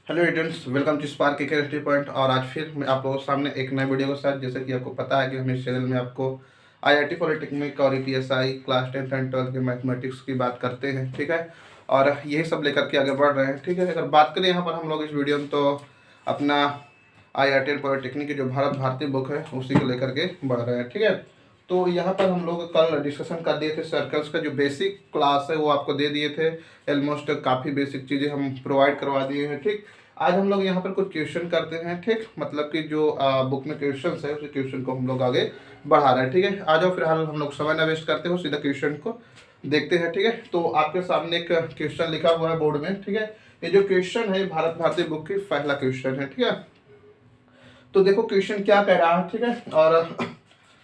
Hello students, welcome to spark chemistry point. और आज फिर मैं आप लोगों के सामने एक नए वीडियो के साथ, जैसे कि आपको पता है कि हम इस चैनल में आपको आईआईटी पॉलिटेक्निक और ईपीएसआई क्लास 10th एंड 12th के मैथमेटिक्स की बात करते हैं, ठीक है। और यही सब लेकर के आगे बढ़ रहे हैं, ठीक है। अगर बात करें यहाँ पर हम लोग इस वीडियो में, तो अपना आईआईटी पॉलिटेक्निक की जो भारत भारती बुक है उसी को लेकर के बढ़ रहे हैं, ठीक है। तो यहाँ पर हम लोग कल डिस्कशन कर दिए थे सर्कल्स का, जो बेसिक क्लास है वो आपको दे दिए थे। ऑलमोस्ट काफ़ी बेसिक चीज़ें हम प्रोवाइड करवा दिए हैं, ठीक। आज हम लोग यहाँ पर कुछ क्वेश्चन करते हैं, ठीक। मतलब कि जो बुक में क्वेश्चन है उस क्वेश्चन को हम लोग आगे बढ़ा रहे हैं, ठीक है। आ जाओ फिलहाल हम लोग समय न वेस्ट करते हो, सीधा क्वेश्चन को देखते हैं, ठीक है। तो आपके सामने एक क्वेश्चन लिखा हुआ है बोर्ड में, ठीक है। ये जो क्वेश्चन है भारत भारती बुक की पहला क्वेश्चन है, ठीक है। तो देखो क्वेश्चन क्या कह रहा है, ठीक है, और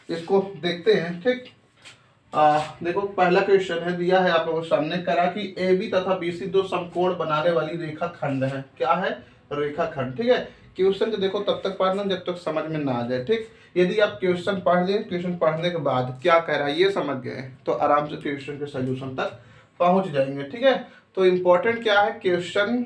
इसको देखते हैं, ठीक। देखो पहला क्वेश्चन है, दिया है आप लोगों के सामने, करा कि ए बी तथा बी सी दो समकोण बनाने वाली रेखा खंड है। क्या है? रेखा खंड, ठीक है। क्वेश्चन को देखो तब तक पढ़ना जब तक समझ में ना आ जाए, ठीक। यदि आप क्वेश्चन पढ़ लें, क्वेश्चन पढ़ने के बाद क्या कह रहा है ये समझ गए, तो आराम से क्वेश्चन के सोल्यूशन तक पहुंच जाएंगे, ठीक है। तो इम्पोर्टेंट क्या है, क्वेश्चन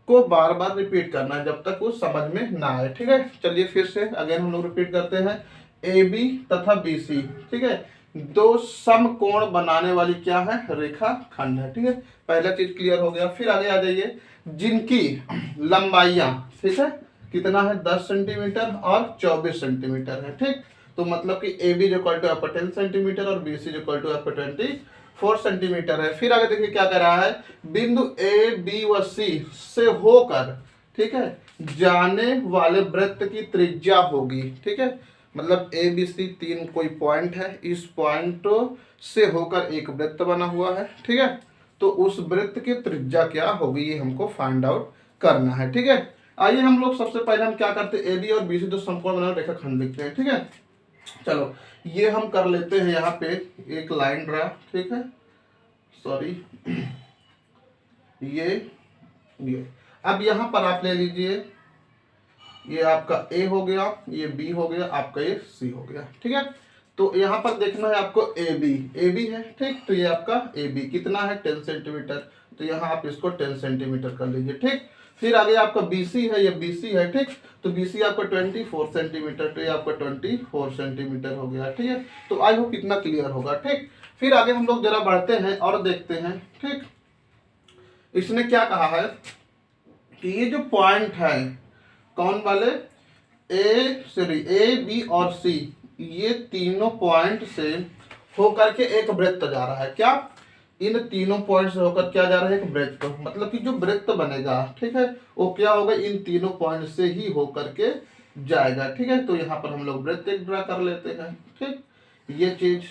को बार बार रिपीट करना है जब तक वो समझ में ना आए, ठीक है। चलिए फिर से अगेन हम लोग रिपीट करते हैं। ए बी तथा बी सी, ठीक है, दो समकोण बनाने वाली क्या है? रेखा खंड है, ठीक है। पहला चीज क्लियर हो गया। फिर आगे आ जाइए, जिनकी लंबाइयां, ठीक है, कितना है? 10 सेंटीमीटर और 24 सेंटीमीटर है, ठीक। तो मतलब कि A B equal to 10 centimetre और B C equal to 24 centimetre है। फिर आगे देखिए क्या कह रहा है, बिंदु ए बी व सी से होकर, ठीक है, जाने वाले वृत्त की त्रिज्या होगी, ठीक है। मतलब ए बी सी तीन कोई पॉइंट है, इस पॉइंट से होकर एक वृत्त बना हुआ है, ठीक है। तो उस वृत्त की त्रिज्या क्या होगी ये हमको फाइंड आउट करना है, ठीक है। आइए हम लोग सबसे पहले हम क्या करते हैं, ए बी और बी सी दो समकोण बनाने रेखा खंड लिखते हैं, ठीक है। चलो ये हम कर लेते हैं, यहाँ पे एक लाइन ड्रा, ठीक है, सॉरी ये अब यहाँ पर आप ले लीजिए, ये आपका ए हो गया, ये बी हो गया, आपका ये सी हो गया, ठीक है। तो यहाँ पर देखना है आपको ए बी है, ठीक। तो ये आपका ए बी कितना है? 10 सेंटीमीटर। तो यहाँ आप इसको 10 सेंटीमीटर कर लीजिए, ठीक। फिर आगे आपका बी सी है, ये बी सी है, ठीक। तो बी सी आपका 24 सेंटीमीटर, तो ये आपका 24 सेंटीमीटर हो गया, ठीक है। तो आई होप कितना क्लियर होगा, ठीक। फिर आगे हम लोग जरा बढ़ते हैं और देखते हैं, ठीक। इसने क्या कहा है कि ये जो पॉइंट है, कौन वाले? ए बी और सी, ये तीनों पॉइंट से होकर के एक वृत्त जा रहा है। क्या? इन तीनों पॉइंट से होकर क्या जा रहा है? एक वृत्त। मतलब कि जो वृत्त बनेगा, ठीक है, वो क्या होगा? इन तीनों पॉइंट से ही होकर के जाएगा, ठीक है। तो यहाँ पर हम लोग वृत्त एक ड्रा कर लेते हैं, ठीक। ये चीज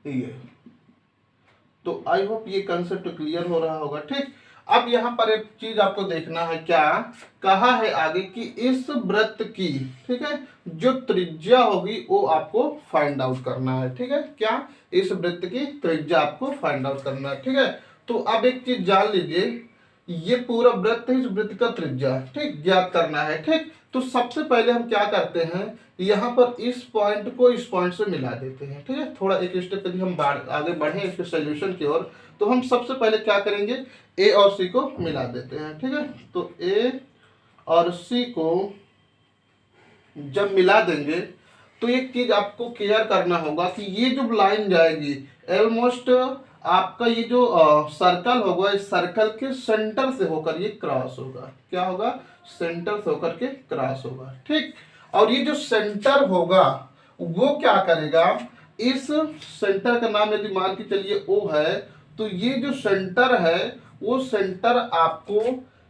ये, तो आई होप ये कंसेप्ट क्लियर हो रहा होगा, ठीक। अब यहाँ पर एक चीज आपको देखना है, क्या कहा है आगे कि इस वृत्त की, ठीक है, जो त्रिज्या होगी वो आपको फाइंड आउट करना है, ठीक है। क्या? इस वृत्त की त्रिज्या आपको फाइंड आउट करना है, ठीक है। तो अब एक चीज जान लीजिए, ये पूरा वृत्त है, इस वृत्त का त्रिज्या, ठीक, ज्ञात करना है, ठीक। तो सबसे पहले हम क्या करते हैं, यहाँ पर इस पॉइंट को इस पॉइंट से मिला देते हैं, ठीक है। थोड़ा एक स्टेप यदि हम आगे बढ़े इसके सोल्यूशन की ओर, तो हम सबसे पहले क्या करेंगे, ए और सी को मिला देते हैं, ठीक है। तो ए और सी को जब मिला देंगे तो एक चीज आपको क्लियर करना होगा कि ये जो लाइन जाएगी ऑलमोस्ट आपका ये जो सर्कल होगा, इस सर्कल के सेंटर से होकर ये क्रॉस होगा। क्या होगा? सेंटर से होकर के क्रॉस होगा, ठीक। और ये जो सेंटर होगा वो क्या करेगा, इस सेंटर का नाम यदि मान के चलिए ओ है, तो ये जो सेंटर है वो सेंटर आपको,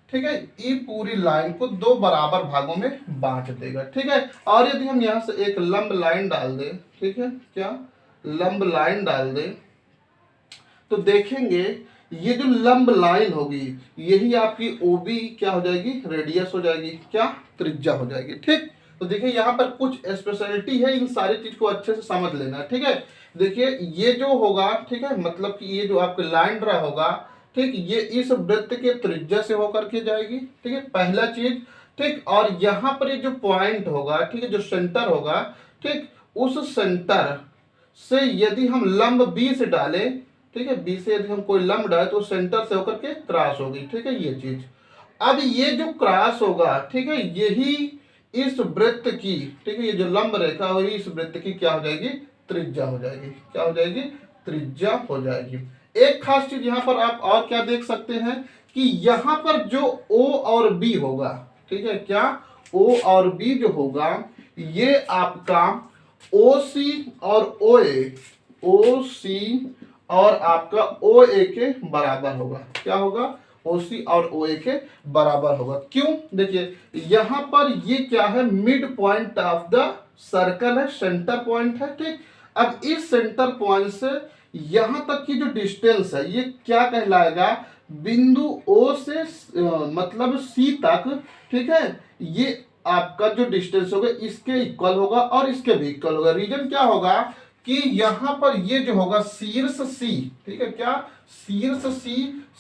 ठीक है, ये पूरी लाइन को दो बराबर भागों में बांट देगा, ठीक है। और यदि हम यहाँ से एक लंब लाइन डाल दें, ठीक है, क्या लंब लाइन डाल दें, तो देखेंगे ये जो लंब लाइन होगी यही आपकी ओबी क्या हो जाएगी? रेडियस हो जाएगी, क्या? त्रिज्या हो जाएगी, ठीक। तो देखिए यहाँ पर कुछ स्पेशलिटी है, इन सारी चीज को अच्छे से समझ लेना, ठीक है। देखिए ये जो होगा, ठीक है, मतलब कि ये जो आपकी लाइन ड्रा होगा, ठीक, ये इस वृत्त के त्रिज्या से होकर के जाएगी, ठीक है, पहला चीज, ठीक। और यहाँ पर ये जो पॉइंट होगा, ठीक है, जो सेंटर होगा, ठीक, उस सेंटर से यदि हम लंब बी से डालें ठीक है, बी से यदि हम कोई लंब है तो सेंटर से होकर के क्रॉस होगी, ठीक है, ये चीज। अब ये जो क्रॉस होगा, ठीक है, यही इस वृत्त की, ठीक है, ये जो लंब रेखा वही इस वृत्त की क्या हो जाएगी, त्रिज्या हो जाएगी। क्या हो जाएगी, त्रिज्या हो जाएगी। एक खास चीज यहाँ पर आप और क्या देख सकते हैं कि यहाँ पर जो O और B होगा, ठीक है, क्या O और B जो होगा ये आपका OC और OA, OC और आपका OA के बराबर होगा। क्या होगा, OC और OA के बराबर होगा। क्यों, देखिए यहाँ पर ये क्या है, mid point of the circle है, सेंटर पॉइंट है, ठीक। अब इस सेंटर पॉइंट से यहां तक की जो डिस्टेंस है ये क्या कहलाएगा, बिंदु O से मतलब C तक, ठीक है, ये आपका जो डिस्टेंस होगा इसके इक्वल होगा और इसके भी इक्वल होगा। रीजन क्या होगा कि यहां पर ये जो होगा शीर्ष C, ठीक है, क्या शीर्ष C,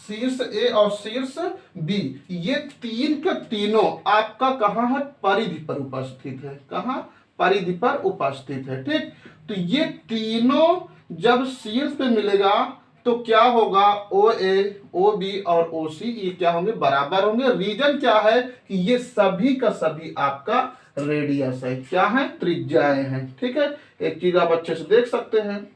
शीर्ष A और शीर्ष B, ये तीन के तीनों आपका कहां है, परिधि पर उपस्थित है। कहां, परिधि पर उपस्थित है, ठीक। तो ये तीनों जब शीर्ष पे मिलेगा तो क्या होगा, OA, OB और OC ये क्या होंगे, बराबर होंगे। रीजन क्या है कि ये सभी का सभी आपका रेडियस है, क्या है, त्रिज्याएं हैं, ठीक है। एक चीज आप अच्छे से देख सकते हैं,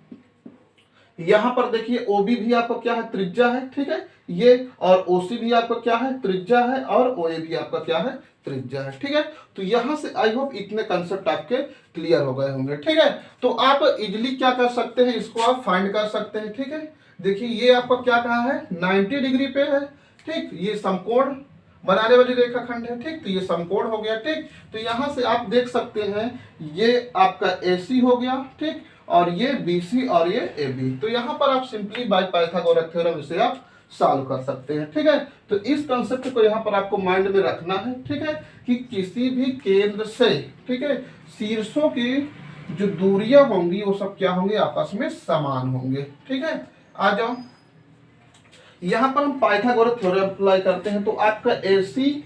यहां पर देखिए OB भी आपका क्या है, त्रिज्या है, ठीक है, ये, और OC भी आपका क्या है, त्रिज्या है, और OA भी आपका क्या है, त्रिज्या है, ठीक है। तो यहां से आई होप इतने कंसेप्ट आपके क्लियर हो गए होंगे, ठीक है। तो आप इजिली क्या कर सकते हैं, इसको आप फाइंड कर सकते हैं, ठीक है। देखिए ये आपका क्या कहा है, 90 डिग्री पे है, ठीक, ये समकोण बनाने वाली रेखाखंड है, ठीक, तो ये समकोण हो गया, ठीक। तो यहां से आप देख सकते हैं ये आपका AC हो गया, ठीक, और ये BC और ये AB। तो यहां पर आप सिंपली बाय पाइथागोरस थ्योरम इसे आप सॉल्व कर सकते हैं, ठीक है। तो इस कंसेप्ट को यहाँ पर आपको माइंड में रखना है, ठीक है, कि किसी भी केंद्र से, ठीक है, शीर्षों की जो दूरियां होंगी वो सब क्या होंगे, आपस में समान होंगे, ठीक है। आ जाओ यहां पर हम पाइथागोरस थ्योरम अप्लाई करते हैं, तो आपका AC,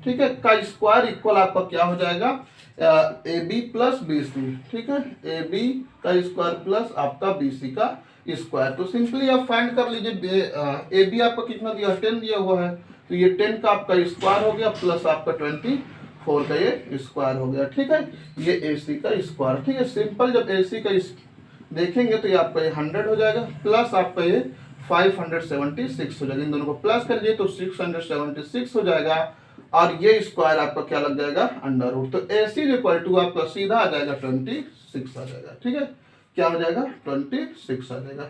ठीक है, का स्क्वायर इक्वल आपका क्या हो जाएगा, AB प्लस BC, ठीक है, AB का स्क्वायर प्लस आपका BC का स्क्वायर। तो सिंपली आप फाइंड कर लीजिए, AB आपका कितना दिया, 10 दिया हुआ है, तो ये 10 का आपका स्क्वायर हो गया प्लस आपका 24 का ये स्क्वायर हो गया, ठीक है, ये AC का स्क्वायर, ठीक है। सिंपल जब AC का देखेंगे तो ये आपका ये 100 हो जाएगा प्लस आपका ये 576 हो जाएगा। इन दोनों को प्लस कर लीजिए तो 676 हो जाएगा, और ये स्क्वायर आपका क्या लग जाएगा, अंडर रूट। तो AC इक्वल टू आपका सीधा आ जाएगा 26 आ जाएगा, ठीक है, क्या हो जाएगा, 26 आ जाएगा,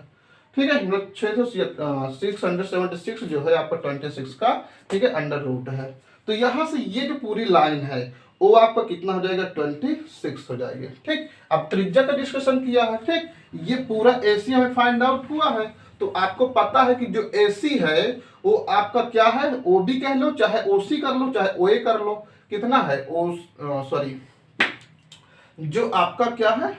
ठीक है। मतलब 676 जो है आपका 26 का, ठीक है, अंडर रूट है। तो यहां से ये जो पूरी लाइन है वो आपका कितना हो जाएगा, 26 हो जाएगा, ठीक। अब त्रिज्या का डिस्कशन किया है, ठीक, ये पूरा AC हमें फाइंड आउट हुआ है। तो आपको पता है कि जो AC है वो आपका क्या है, OB कह लो, चाहे OC कर लो, चाहे OA कर लो, कितना है, जो आपका क्या है,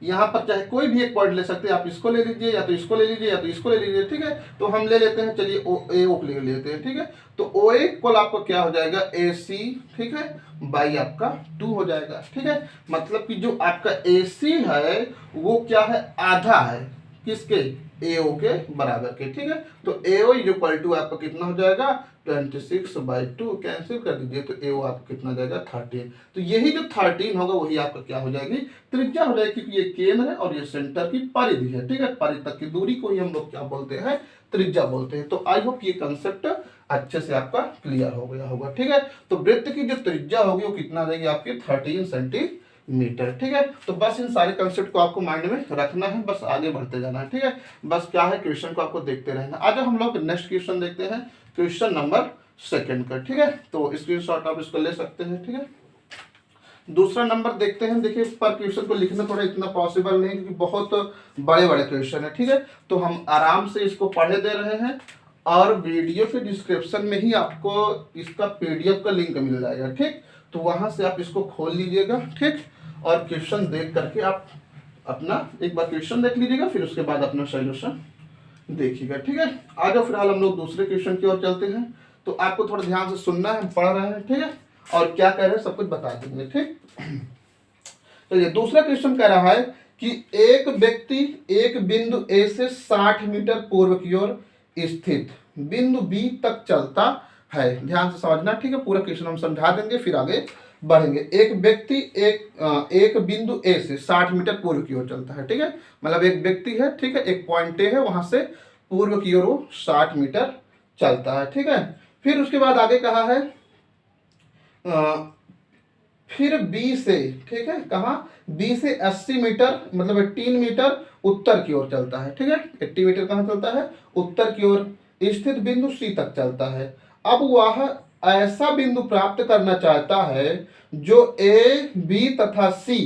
यहाँ पर चाहे कोई भी एक पॉइंट ले सकते हैं, आप इसको ले लीजिए या तो इसको ले लीजिए या तो इसको ले लीजिए, ठीक है। तो हम ले लेते हैं, चलिए OA को ले लेते हैं, ठीक है। तो OA इक्वल आपको क्या हो जाएगा, AC, ठीक है, बाई आपका 2 हो जाएगा, ठीक है। मतलब कि जो आपका AC है वो क्या है, आधा है किसके, AO के बराबर के, ठीक है। तो AO इक्वल टू आपका कितना हो जाएगा, 26/2 कैंसिल कर दीजिए तो AO आपका कितना जाएगा, 13। तो यही जो 13 होगा वही आपका क्या हो जाएगी, त्रिज्या हो जाएगी, क्योंकि ये केंद्र है और ये सेंटर की परिधि है, ठीक है। परिधि तक की दूरी को ही हम लोग क्या बोलते हैं, त्रिज्या बोलते हैं। तो आई होप ये कंसेप्ट अच्छे से आपका क्लियर हो गया होगा, ठीक है। तो वृत्त की जो त्रिज्या होगी वो कितना जाएगी आपकी, 13 सेंटीमीटर, ठीक है। तो बस इन सारे कंसेप्ट को आपको माइंड में रखना है, बस आगे बढ़ते जाना है, ठीक है। बस क्या है, क्वेश्चन को आपको देखते रहना। आज हम लोग नेक्स्ट क्वेश्चन देखते हैं, क्वेश्चन नंबर 2 का, ठीक है। तो स्क्रीनशॉट आप इसको ले सकते हैं, ठीक है। दूसरा नंबर देखते हैं। देखिए पर क्वेश्चन को लिखना थोड़ा इतना पॉसिबल नहीं क्योंकि बहुत बड़े बड़े क्वेश्चन है, ठीक है। तो हम आराम से इसको पढ़े दे रहे हैं और वीडियो के डिस्क्रिप्शन में ही आपको इसका PDF का लिंक मिल जाएगा, ठीक। तो वहां से आप इसको खोल लीजिएगा, ठीक, और क्वेश्चन देख करके आप अपना एक बार क्वेश्चन देख लीजिएगा, फिर उसके बाद अपना सॉल्यूशन देखिएगा, ठीक है। आज फिलहाल हम लोग दूसरे क्वेश्चन की ओर चलते हैं। तो आपको थोड़ा ध्यान से सुनना है, हम पढ़ रहे हैं, ठीक है, और क्या कह रहे हैं सब कुछ बता देंगे, ठीक। चलिए दूसरा क्वेश्चन कह रहा है कि एक व्यक्ति एक बिंदु ए से 60 मीटर पूर्व की ओर स्थित बिंदु बी तक चलता है। ध्यान से समझना, ठीक है। पूरा क्वेश्चन हम समझा देंगे फिर आगे बढ़ेंगे। एक व्यक्ति एक बिंदु ए से 60 मीटर पूर्व की ओर चलता है, ठीक है। मतलब एक व्यक्ति है, ठीक है, एक पॉइंट ए है, वहां से पूर्व की ओर वो 60 मीटर चलता है, ठीक है। फिर उसके बाद आगे कहा है फिर बी से, ठीक है, कहा बी से 80 मीटर मतलब 18 मीटर उत्तर की ओर चलता है, ठीक है। 80 मीटर कहाँ चलता है? उत्तर की ओर स्थित बिंदु सी तक चलता है। अब वह ऐसा बिंदु प्राप्त करना चाहता है जो ए बी तथा सी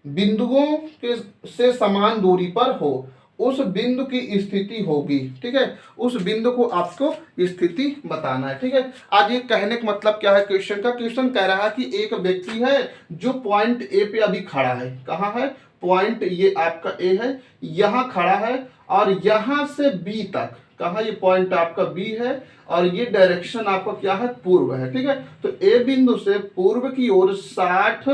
बिंदुओं के से समान दूरी पर हो, उस बिंदु की स्थिति होगी, ठीक है। उस बिंदु को आपको स्थिति बताना है, ठीक है। आज ये कहने का मतलब क्या है क्वेश्चन का? क्वेश्चन कह रहा है कि एक व्यक्ति है जो पॉइंट ए पे अभी खड़ा है। कहाँ है? पॉइंट ये आपका ए है, यहाँ खड़ा है और यहाँ से बी तक, कहाँ, ये पॉइंट आपका बी है और ये डायरेक्शन आपका क्या है? पूर्व है, ठीक है। तो ए बिंदु से पूर्व की ओर 60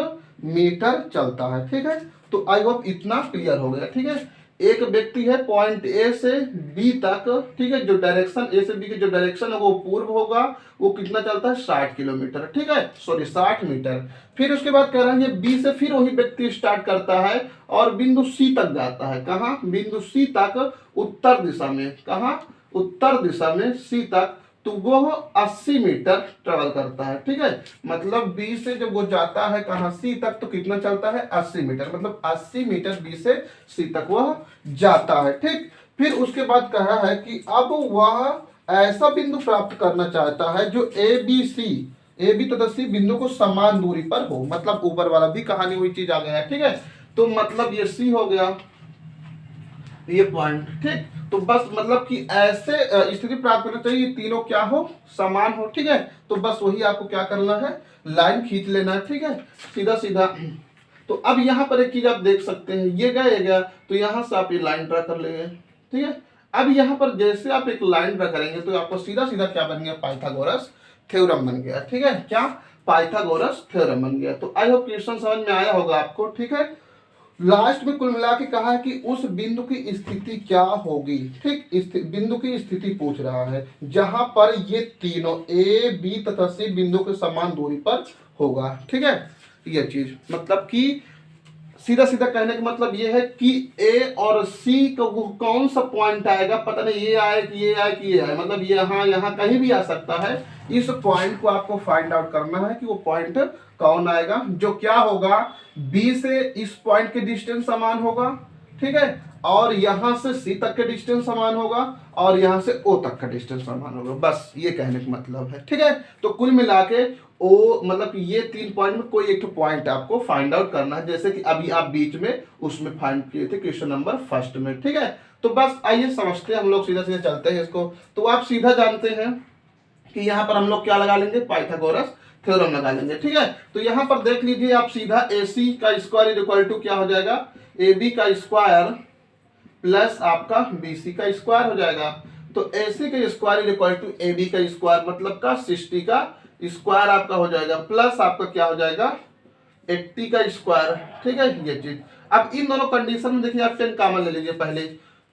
मीटर चलता है, ठीक है। तो आई होप इतना क्लियर हो गया, ठीक है। एक व्यक्ति है पॉइंट ए से बी तक, ठीक है, जो डायरेक्शन ए से बी की जो डायरेक्शन है वो पूर्व होगा, वो कितना चलता है? 60 किलोमीटर, ठीक है, सॉरी 60 मीटर। फिर उसके बाद कह रहा है बी से फिर वही व्यक्ति स्टार्ट करता है और बिंदु सी तक जाता है। कहाँ? बिंदु सी तक उत्तर दिशा में, कहाँ? उत्तर दिशा में सी तक, तो वह 80 मीटर ट्रेवल करता है, ठीक है। मतलब बी से जब वो जाता है कहाँ? सी तक, तो कितना चलता है? 80 मीटर, मतलब 80 मीटर बी से सी तक वह जाता है, ठीक। फिर उसके बाद कहा है कि अब वह ऐसा बिंदु प्राप्त करना चाहता है जो ए बी तथा सी बिंदु को समान दूरी पर हो। मतलब ऊपर वाला भी कहानी वही चीज आ गया है, ठीक है। तो मतलब ये सी हो गया, ये पॉइंट, ठीक। तो बस मतलब कि ऐसे स्थिति प्राप्त करना चाहिए, तीनों क्या हो? समान हो, ठीक है। तो बस वही आपको क्या करना है? लाइन खींच लेना है, ठीक है, सीधा सीधा। तो अब यहाँ पर एक चीज आप देख सकते हैं, ये गया तो यहाँ से आप ये लाइन ड्रा कर लेंगे, ठीक है। अब यहाँ पर जैसे आप एक लाइन ड्रा करेंगे तो आपको सीधा सीधा क्या बन गया? पाइथागोरस थ्योरम बन गया, ठीक है। क्या? पाइथागोरस थ्योरम बन गया। तो आई होप क्वेश्चन समझ में आया होगा आपको, ठीक है। लास्ट में कुल मिला के कहा है कि उस बिंदु की स्थिति क्या होगी, ठीक। बिंदु की स्थिति पूछ रहा है जहां पर ये तीनों ए बी तथा सी बिंदु के समान दूरी पर होगा, ठीक है। ये चीज मतलब कि सीधा सीधा कहने का मतलब ये है कि ए और सी का वो कौन सा पॉइंट आएगा, पता नहीं, ये आए कि ये आए कि ये आए, मतलब यहाँ कहीं भी आ सकता है। इस पॉइंट को आपको फाइंड आउट करना है कि वो पॉइंट कौन आएगा, जो क्या होगा? बी से इस पॉइंट के डिस्टेंस समान होगा, ठीक है, और यहां से सी तक का डिस्टेंस समान होगा और यहां से ओ तक का डिस्टेंस समान होगा। बस ये कहने का मतलब है, ठीक है। तो कुल मिला के ओ मतलब ये 3 पॉइंट में कोई एक पॉइंट आपको फाइंड आउट करना है, जैसे कि अभी आप बीच में उसमें फाइंड किए थे क्वेश्चन नंबर फर्स्ट में, ठीक है। तो बस आइए समझते हैं हम लोग, सीधा सीधा चलते हैं इसको। तो आप सीधा जानते हैं कि यहाँ पर हम लोग क्या लगा लेंगे? पाइथागोरस थ्योरम लगा लेंगे, ठीक है। तो यहाँ पर देख लीजिए आप सीधा AC का स्क्वायर इक्वल टू क्या हो जाएगा? AB का स्क्वायर प्लस आपका BC का स्क्वायर हो जाएगा। तो AC का स्क्वायर इक्वल टू AB का स्क्वायर मतलब का 60 का स्क्वायर आपका हो जाएगा, प्लस आपका क्या हो जाएगा? 80 का स्क्वायर, ठीक है, ये चीज। अब इन दोनों कंडीशन में देखिए आप 10 कॉमन ले लीजिए पहले,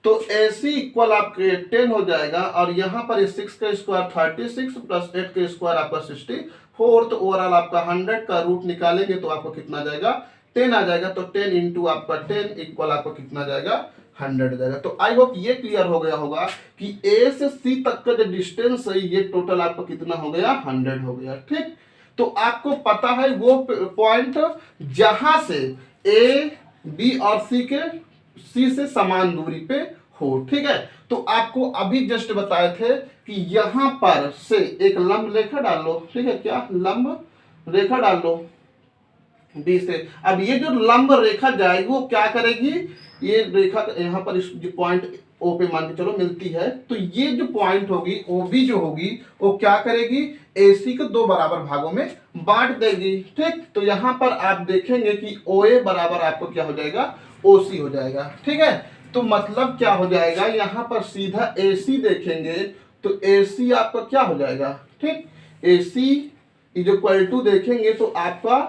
तो AC इक्वल आपके 10 हो जाएगा और यहाँ पर 6 का स्क्वायर 36 प्लस 8 का स्क्वायर आपका 64, तो ओवरऑल आपका 100 का रूट निकालेंगे तो आपको कितना आ जाएगा? 10 आ जाएगा। तो 10 इंटू आपका 10 इक्वल आपको कितना आ जाएगा? 100 जाएगा। तो आई होप ये क्लियर हो गया होगा कि A से C तक का जो डिस्टेंस है ये टोटल आपका कितना हो गया? 100 हो गया, ठीक। तो आपको पता है वो पॉइंट जहां से A B और C से समान दूरी पे हो, ठीक है। तो आपको अभी जस्ट बताए थे कि यहां पर से एक लंब रेखा डाल लो, ठीक है, क्या लंब रेखा डाल लो बी से। अब ये जो लंब रेखा जाएगी वो क्या करेगी? ये रेखा यहाँ पर इस जो पॉइंट ओ पे मान के चलो मिलती है, तो ये जो पॉइंट होगी OB जो होगी वो क्या करेगी? AC को 2 बराबर भागों में बांट देगी, ठीक। तो यहाँ पर आप देखेंगे कि OA बराबर आपको क्या हो जाएगा? OC हो जाएगा, ठीक है। तो मतलब क्या हो जाएगा? यहाँ पर सीधा AC देखेंगे तो AC आपका क्या हो जाएगा? ठीक, AC इज इक्वल टू देखेंगे तो आपका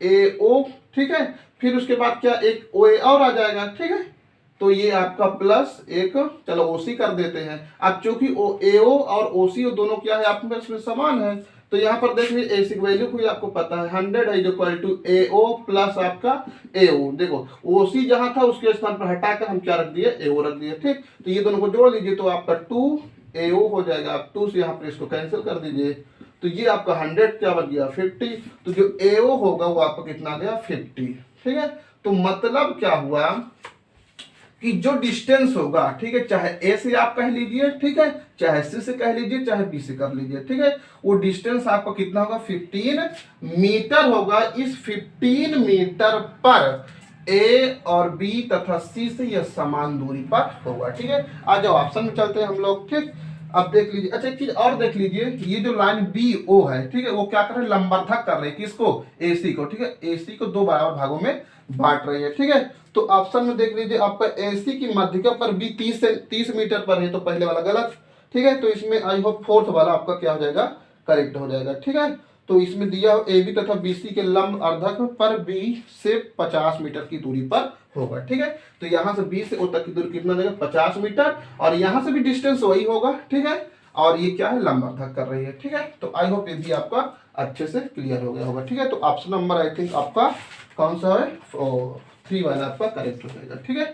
ए ओ, ठीक है। फिर उसके बाद क्या, एक ओ ए और आ जाएगा, ठीक है। तो ये आपका प्लस एक, चलो ओसी कर देते हैं। अब चूंकि ओ ए ओ और ओसी दोनों क्या है आपके पास में समान है, तो यहाँ पर देख लीजिए एसी की वैल्यू कोई आपको पता है 100 है, equal to A O plus आपका ए ओ। देखो ओसी जहां था उसके स्थान पर हटाकर हम क्या रख दिए, ए ओ रख दिए, ठीक। तो ये दोनों को जोड़ लीजिए तो आपका 2 ए ओ हो जाएगा। आप 2 से यहाँ पर इसको कैंसिल कर दीजिए, तो ये आपका 100 क्या बन गया 50। तो जो ए ओ होगा वो आपका कितना गया 50, ठीक है। तो मतलब क्या हुआ कि जो डिस्टेंस होगा, ठीक है, चाहे ए से आप कह लीजिए, ठीक है, चाहे सी से कह लीजिए, चाहे बी से कर लीजिए, ठीक है, वो डिस्टेंस आपका कितना होगा 15 मीटर होगा। इस 15 मीटर पर ए और बी तथा सी से यह समान दूरी पर होगा, ठीक है। आ जाओ ऑप्शन में चलते हैं हम लोग, ठीक। अब देख लीजिए, अच्छा एक चीज और देख लीजिए, ये जो लाइन बी ओ है, ठीक है, वो क्या कर रहे हैं, लंबरधक कर रहे हैं किसको, एसी को, ठीक है, एसी को दो बराबर भागों में बांट रही है, ठीक है। तो ऑप्शन में देख लीजिए आपका एसी की मध्यिका पर बी 30 मीटर पर है, तो पहले वाला गलत, ठीक है। तो इसमें आई होप फोर्थ वाला आपका क्या हो जाएगा, करेक्ट हो जाएगा, ठीक है। तो इसमें दिया ए बी तथा बीसी के लंब अर्धक पर बी से 50 मीटर की दूरी पर होगा, ठीक है। तो यहाँ से बी से ओ तक की दूरी कितना देगा 50 मीटर, और यहाँ से भी डिस्टेंस वही होगा, ठीक है। और ये क्या है, लंब अर्धक कर रही है, ठीक है। तो आई होप ये भी आपका अच्छे से क्लियर हो गया होगा, ठीक है। तो ऑप्शन नंबर आई थिंक आपका कौन सा है, 3 वाला आपका करेक्ट हो जाएगा, ठीक है।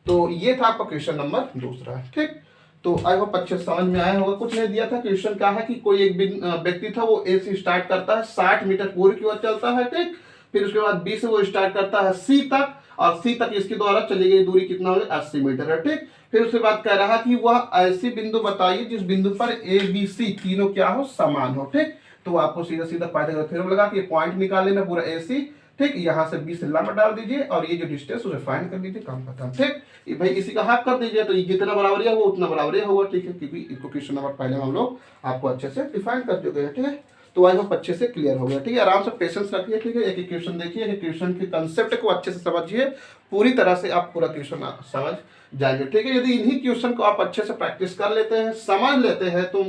तो ये था आपका क्वेश्चन नंबर दूसरा, ठीक। तो आई होप अच्छे समझ में आया होगा। कुछ नहीं दिया था, क्वेश्चन क्या है कि कोई एक व्यक्ति था, वो ए से स्टार्ट करता है 60 मीटर पूर्व की ओर चलता है, ठीक। फिर उसके बाद बी से वो स्टार्ट करता है सी तक, और सी तक इसके द्वारा चली गई दूरी कितना होगी 80 मीटर है, ठीक। फिर उसके बाद कह रहा कि वह ऐसी बिंदु बताइए जिस बिंदु पर ए बी सी तीनों क्या हो, समान हो, ठीक। तो आपको सीधा सीधा पाइथागोरस थ्योरम लगा कि पॉइंट निकाल लेना पूरा ए सी, ठीक। यहाँ से 20 लंबा डाल दीजिए और ये जो डिस्टेंस उसे फाइंड कर लीजिए, काम खत्म, ठीक। भाई इसी का हाफ कर दीजिए, तो ये जितना बराबर होगा उतना बराबर होगा, ठीक है, क्योंकि इसको क्वेश्चन नंबर पहले हम लोग आपको अच्छे से डिफाइन कर चुके हैं, ठीक है। तो आई होप अच्छे से क्लियर हो गया, ठीक है। आराम से पेशेंस रखिए, ठीक है। एक एक क्वेश्चन देखिए, एक क्वेश्चन के कंसेप्ट को अच्छे से समझिए, पूरी तरह से आप पूरा क्वेश्चन समझ जाएंगे, ठीक है। यदि इन्हीं क्वेश्चन को आप अच्छे से प्रैक्टिस कर लेते हैं, समझ लेते हैं, तो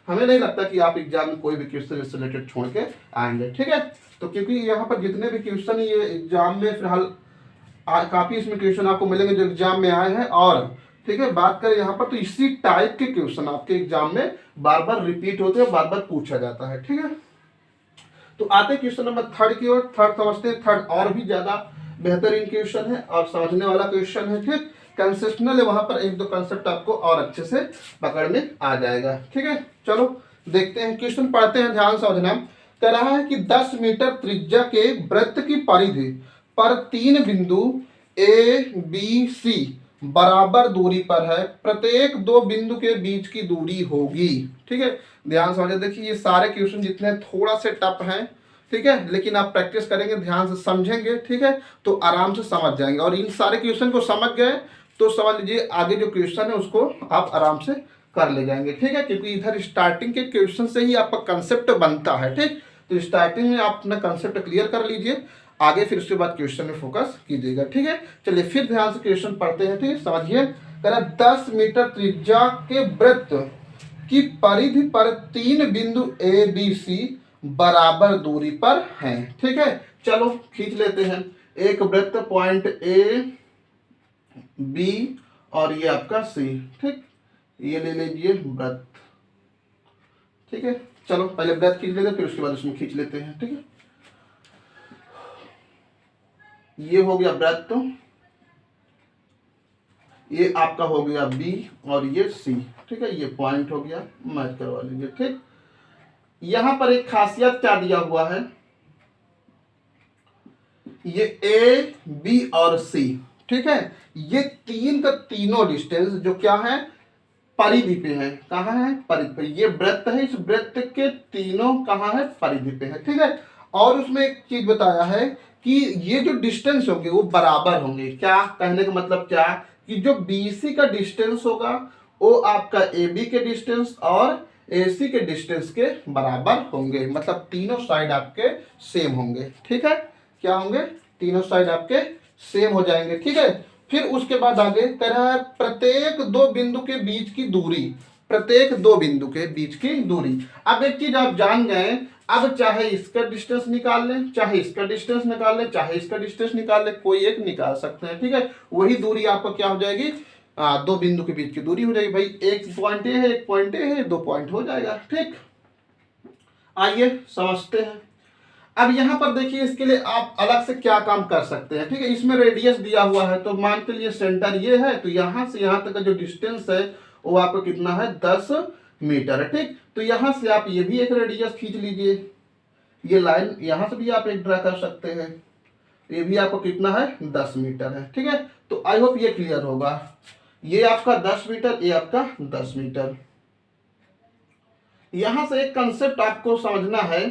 हमें नहीं लगता कि आप एग्जाम में कोई भी क्वेश्चन इससे रिलेटेड छोड़ के आएंगे, ठीक है। तो क्योंकि यहाँ पर जितने भी क्वेश्चन ये एग्जाम में फिलहाल काफी इसमें क्वेश्चन आपको मिलेंगे जो एग्जाम में आए हैं, और ठीक है बात करें यहाँ पर तो इसी टाइप के क्वेश्चन आपके एग्जाम में बार बार रिपीट होते हैं, बार बार पूछा जाता है, ठीक है। तो आते क्वेश्चन नंबर थर्ड की ओर। थर्ड समझते हैं, थर्ड और भी ज्यादा बेहतरीन क्वेश्चन है और समझने वाला क्वेश्चन है, ठीक। कंसेप्शनल है, वहां पर एक दो कंसेप्ट आपको और अच्छे से पकड़ में आ जाएगा, ठीक है। चलो देखते हैं, क्वेश्चन पढ़ते हैं, ध्यान समझना। कह रहा है कि 10 मीटर त्रिज्या के वृत्त की परिधि पर 3 बिंदु ए बी सी बराबर दूरी पर है, प्रत्येक 2 बिंदु के बीच की दूरी होगी, ठीक है। ध्यान समझिए, देखिए ये सारे क्वेश्चन जितने थोड़ा से टफ हैं, ठीक है, लेकिन आप प्रैक्टिस करेंगे, ध्यान से समझेंगे, ठीक है, तो आराम से समझ जाएंगे। और इन सारे क्वेश्चन को समझ गए तो समझ लीजिए आगे जो क्वेश्चन है उसको आप आराम से कर ले जाएंगे, ठीक है। क्योंकि इधर स्टार्टिंग के क्वेश्चन से ही आपका कंसेप्ट बनता है, ठीक। तो स्टार्टिंग में आप अपना कंसेप्ट क्लियर कर लीजिए, आगे फिर उसके बाद क्वेश्चन में फोकस कीजिएगा, ठीक है। चलिए फिर ध्यान से क्वेश्चन पढ़ते हैं, ठीक है। समझिए, कह 10 मीटर त्रिज्या के वृत्त की परिधि पर 3 बिंदु ए बी सी बराबर दूरी पर हैं, ठीक है। चलो खींच लेते हैं एक वृत्त, पॉइंट ए बी और ये आपका सी, ठीक। ये ले लीजिए वृत्त, ठीक है। चलो पहले वृत्त खींच लेते हैं, फिर उसके बाद उसमें खींच लेते हैं, ठीक है। ये हो गया वृत्त, ये आपका हो गया बी और ये सी, ठीक है। ये पॉइंट हो गया, मैच करवा लीजिए, ठीक। यहां पर एक खासियत क्या दिया हुआ है, ये ए बी और सी, ठीक है, ये तीन का तीनों डिस्टेंस जो क्या है परिधि पे है, कहाँ है परिधि पे। ये वृत्त है, इस वृत्त के तीनों कहाँ है परिधि पे है, ठीक है। और उसमें एक चीज बताया है कि ये जो डिस्टेंस होंगे वो बराबर होंगे। क्या कहने का मतलब क्या कि जो BC का डिस्टेंस होगा वो आपका AB के डिस्टेंस और AC के डिस्टेंस के बराबर होंगे, मतलब तीनों साइड आपके सेम होंगे, ठीक है। क्या होंगे, तीनों साइड आपके सेम हो जाएंगे, ठीक है। फिर उसके बाद आगे कह रहा है प्रत्येक 2 बिंदु के बीच की दूरी प्रत्येक दो बिंदु के बीच की दूरी। अब एक चीज आप जान गए, अब चाहे इसका डिस्टेंस निकाल लें, चाहे इसका डिस्टेंस निकाल लें, चाहे इसका डिस्टेंस निकाल लें, कोई एक निकाल सकते हैं, ठीक है। वही दूरी आपको क्या हो जाएगी, दो बिंदु के बीच की दूरी हो जाएगी। भाई एक पॉइंट ए है, एक पॉइंट ए है, 2 पॉइंट हो जाएगा, ठीक। आइए समझते हैं। अब यहाँ पर देखिए, इसके लिए आप अलग से क्या काम कर सकते हैं, ठीक है। इसमें रेडियस दिया हुआ है, तो मान के लिए सेंटर ये है, तो यहाँ से यहाँ तक का जो डिस्टेंस है वो आपको कितना है, 10 मीटर है, ठीक। तो यहाँ से आप ये भी एक रेडियस खींच लीजिए, ये लाइन यहाँ से भी आप एक ड्रा कर सकते हैं, ये भी आपको कितना है, 10 मीटर है, ठीक है। तो आई होप ये क्लियर होगा। ये आपका 10 मीटर, ये आपका 10 मीटर। यहां से एक कंसेप्ट आपको समझना है।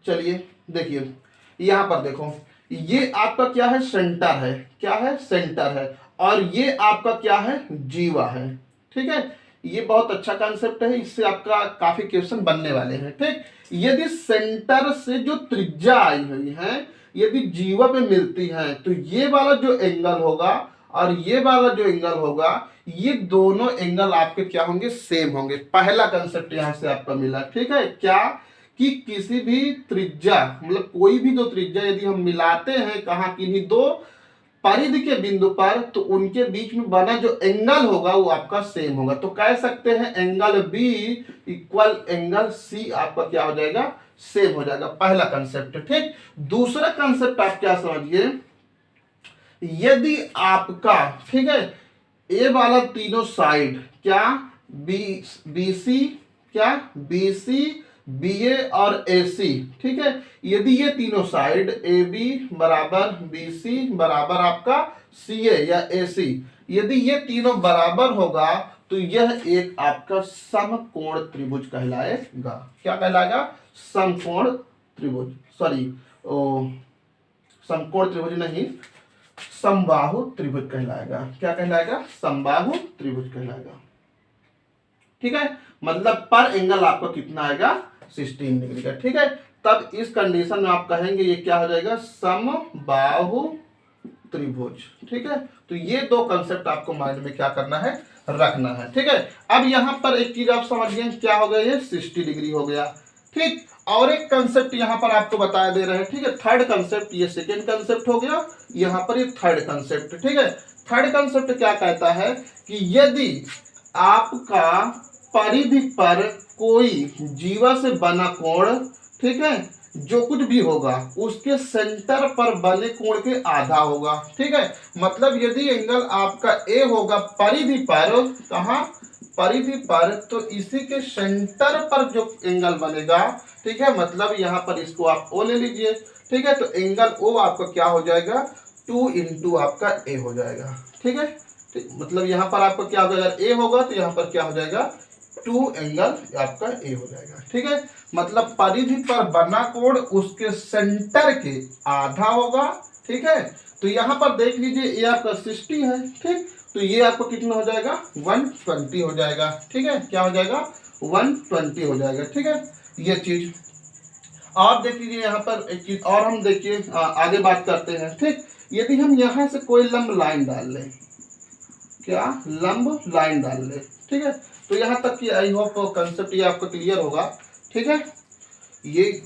चलिए देखिए, यहां पर देखो, ये आपका क्या है, सेंटर है, क्या है, सेंटर है, और ये आपका क्या है, जीवा है, ठीक है। ये बहुत अच्छा कंसेप्ट है, इससे आपका काफी क्वेश्चन बनने वाले हैं, ठीक। यदि सेंटर से जो त्रिज्या आई हुई है यदि जीवा पे मिलती है, तो ये वाला जो एंगल होगा और ये वाला जो एंगल होगा, ये दोनों एंगल आपके क्या होंगे, सेम होंगे। पहला कंसेप्ट यहां से आपका मिला, ठीक है। क्या कि किसी भी त्रिज्या, मतलब कोई भी दो त्रिज्या यदि हम मिलाते हैं कहाँ, किन्हीं दो परिधि के बिंदु पर, तो उनके बीच में बना जो एंगल होगा वो आपका सेम होगा। तो कह सकते हैं angle B equal angle C आपका क्या हो जाएगा, सेम हो जाएगा। पहला कंसेप्ट, ठीक। दूसरा कंसेप्ट आप क्या समझिए, यदि आपका, ठीक है, ए वाला तीनों साइड क्या, बी सी, क्या, बी सी, बी ए और ए सी, ठीक है। यदि ये तीनों साइड ए बी बराबर बी सी बराबर आपका सी ए या ए सी, यदि ये तीनों बराबर होगा, तो यह एक आपका समकोण त्रिभुज कहलाएगा। क्या कहलाएगा, समकोण त्रिभुज, सॉरी समकोण त्रिभुज नहीं, समबाहु त्रिभुज कहलाएगा। क्या कहलाएगा, समबाहु त्रिभुज कहलाएगा, ठीक है। मतलब पर एंगल आपको कितना आएगा, 16 डिग्री का, ठीक है। तब इस कंडीशन में आप कहेंगे ये क्या हो जाएगा, समबाहु त्रिभुज, ठीक है। तो ये दो कंसेप्ट आपको माइंड में क्या करना है, रखना है, ठीक है। अब यहां पर एक चीज आप समझिए, क्या हो गया, ये 60 डिग्री हो गया, ठीक। और एक कंसेप्ट यहां पर आपको बताया दे रहे हैं, ठीक है। थर्ड कंसेप्ट, ये सेकेंड कंसेप्ट हो गया, यहां पर ये थर्ड कंसेप्ट, ठीक है। थर्ड कंसेप्ट क्या कहता है कि यदि आपका परिधि पर कोई जीवा से बना कोण, ठीक है, जो कुछ भी होगा उसके सेंटर पर बने कोण के आधा होगा, ठीक है। मतलब यदि एंगल आपका ए होगा परिधि पर, कहां, परिधि पर, तो इसी के सेंटर पर जो एंगल बनेगा, ठीक है, मतलब यहां पर इसको आप ओ ले लीजिए, ठीक है। तो एंगल ओ आपका क्या हो जाएगा, 2 इंटू आपका ए हो जाएगा, ठीक है। मतलब यहां पर आपका क्या होगा, अगर ए होगा तो यहां पर क्या हो जाएगा, 2 एंगल आपका ए हो जाएगा, ठीक है। मतलब परिधि पर बना कोण उसके सेंटर के आधा होगा, ठीक है। तो यहां पर देख लीजिए ये आपका 60 है, ठीक। तो ये आपको कितना हो जाएगा, 120 हो जाएगा, ठीक है। क्या हो जाएगा, 120 हो जाएगा, ठीक है। ये चीज और देख लीजिए, यहाँ पर एक चीज और हम देखिए, आगे बात करते हैं, ठीक। यदि हम यहाँ से कोई लंब लाइन डाल लें, क्या, लंब लाइन डाल लें, ठीक है। तो यहाँ तक कि आई होप कंसेप्ट ये आपको क्लियर होगा, ठीक है। ये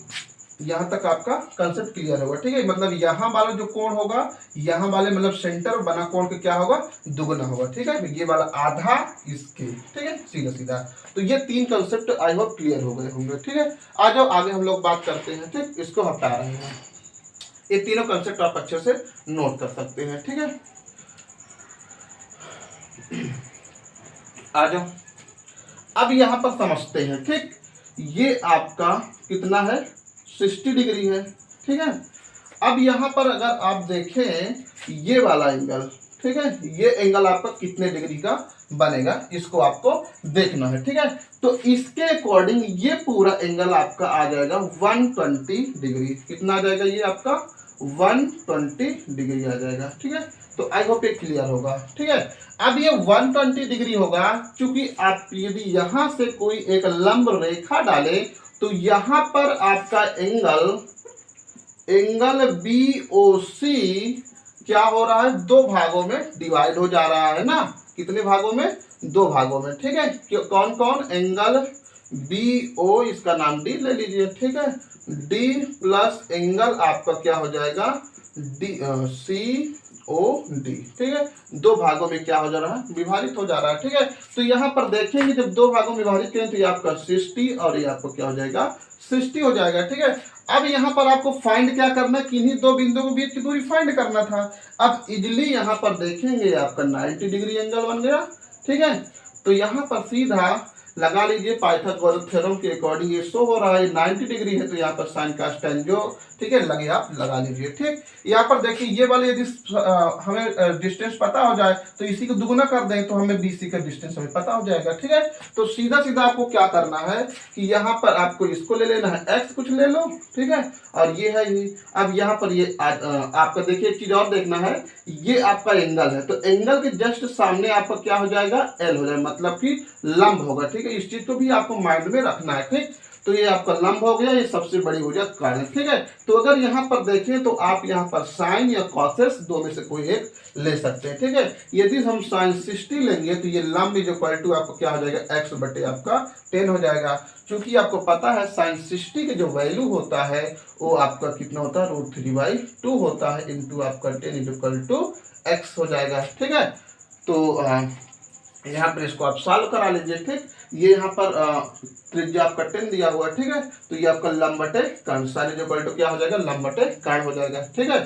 यहाँ तक आपका कंसेप्ट क्लियर होगा, ठीक है। मतलब यहाँ वाला जो कोण होगा, यहाँ वाले मतलब सेंटर बना कोण के क्या होगा, दुगना होगा, ठीक है। ये वाला आधा इसके, ठीक है, सीधा सीधा। तो ये 3 कंसेप्ट आई होप क्लियर हो गए होंगे, ठीक है। आ जाओ आगे हम लोग बात करते हैं, ठीक। इसको हटा रहे हैं, ये तीनों कंसेप्ट आप अच्छे से नोट कर सकते हैं, ठीक है। आ जाओ अब यहाँ पर समझते हैं, ठीक। ये आपका कितना है, 60 डिग्री है, ठीक है। अब यहाँ पर अगर आप देखें ये वाला एंगल, ठीक है, ये एंगल आपका कितने डिग्री का बनेगा, इसको आपको देखना है, ठीक है। तो इसके अकॉर्डिंग ये पूरा एंगल आपका आ जाएगा 120 डिग्री। कितना आ जाएगा, ये आपका 120 डिग्री आ जाएगा, ठीक है। तो आई होप ये क्लियर होगा, ठीक है। अब ये 120 डिग्री होगा, क्योंकि आप यदि यहां से कोई एक लंब रेखा डाले, तो यहां पर आपका एंगल BOC, क्या हो रहा है, दो भागों में डिवाइड हो जा रहा है ना। कितने भागों में, दो भागों में, ठीक है। कौन कौन, एंगल बी ओ, इसका नाम डी ले लीजिए, ठीक है। डी प्लस एंगल आपका क्या हो जाएगा, डी सी ओ डी, ठीक है। दो भागों में क्या हो जा रहा है, विभाजित हो जा रहा है, ठीक है। तो यहाँ पर देखेंगे जब दो भागों में विभाजित करें तो ये आपका 60 और ये आपको क्या हो जाएगा, 60 हो जाएगा, ठीक है। अब यहाँ पर आपको फाइंड क्या करना है, किन्हीं दो बिंदुओं के बीच की दूरी फाइंड करना था। अब इजली यहाँ पर देखेंगे आपका 90 डिग्री एंगल बन गया, ठीक है। तो यहाँ पर सीधा लगा लीजिए, पाइथागोरस थ्योरम के अकॉर्डिंग ये शो हो रहा है 90 डिग्री है, तो यहाँ पर साइन का tan जो, ठीक है, लगे आप लगा लीजिए, ठीक। यहाँ पर देखिए ये वाले यदि हमें डिस्टेंस पता हो जाए तो इसी को दुगुना कर दें तो हमें BC का डिस्टेंस हमें पता हो जाएगा, ठीक है। तो सीधा सीधा आपको क्या करना है कि यहाँ पर आपको इसको ले लेना है, x कुछ ले लो, ठीक है, और ये है ये। अब यहाँ पर ये आपका देखिए एक चीज और देखना है, ये आपका एंगल है, तो एंगल के जस्ट सामने आपका क्या हो जाएगा, L हो जाएगा, मतलब कि लंब होगा, ठीक है। इस चीज को भी आपको माइंड में रखना है, ठीक। तो ये आपका लंब हो गया, ये सबसे बड़ी भुजा कारण, ठीक है। तो अगर यहाँ पर देखें तो आप यहाँ पर साइन या कॉसेस दो में से कोई एक ले सकते हैं, ठीक है। यदि हम साइन 60 लेंगे तो ये लंब इज इक्वल टू आपको क्या हो जाएगा, x बटे आपका 10 हो जाएगा। क्योंकि आपको पता है साइन 60 के जो वैल्यू होता है वो आपका कितना होता है, √3/2 होता है, इंटू आपका 10 इज इक्वल टू x हो जाएगा, ठीक है। तो यहाँ पर इसको आप सॉल्व करा लीजिए, ठीक। ये यहाँ पर त्रिज्या आपका 10 दिया हुआ है, ठीक है। तो ये आपका लंब बटे कर्ण, साइन इज इक्वल टू क्या हो जाएगा, लंब बटे कर्ण हो जाएगा, ठीक है।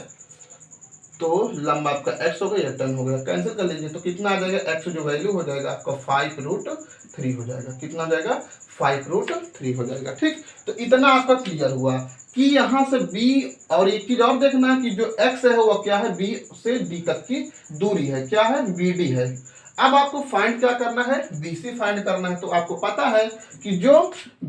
तो लंब आपका x हो गया, या 10 हो गया, कैंसिल कर लीजिए, तो कितना आ जाएगा, x जो वैल्यू हो जाएगा आपका 5√3 हो जाएगा। कितना हो जाएगा, 5√3 हो जाएगा, ठीक। तो इतना आपका क्लियर हुआ कि यहाँ से b, और एक चीज और देखना है कि जो x है वो क्या है, b से d तक की दूरी है, क्या है, BD है। अब आपको फाइंड क्या करना है, BC फाइंड करना है। तो आपको पता है कि जो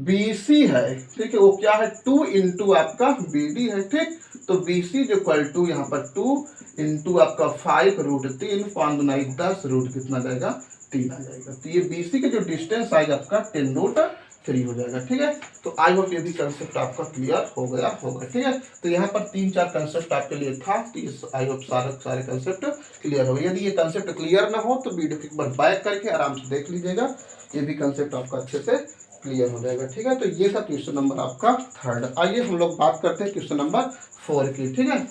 BC है, ठीक है, वो क्या है, 2 इंटू आपका BD है, ठीक। तो BC जो इक्वल टू यहाँ पर 2 इंटू आपका 5√3, 5×9 10 रूट कितना जाएगा, 3 आ जाएगा। तो ये BC के जो डिस्टेंस आएगा आपका 10√3 हो जाएगा, ठीक है। तो आई होप ये भी कंसेप्ट आपका क्लियर हो गया होगा, ठीक है। तो यहाँ पर 3-4 कंसेप्ट आपके लिए था, तो आई होप सारे कंसेप्ट क्लियर हो। यदि ये कंसेप्ट क्लियर ना हो तो वीडियो को एक बार बैक करके आराम से देख लीजिएगा, ये भी कंसेप्ट आपका अच्छे से क्लियर हो जाएगा, ठीक है। तो ये था क्वेश्चन नंबर आपका 3rd। आइए हम लोग बात करते हैं क्वेश्चन नंबर 4 की, ठीक है।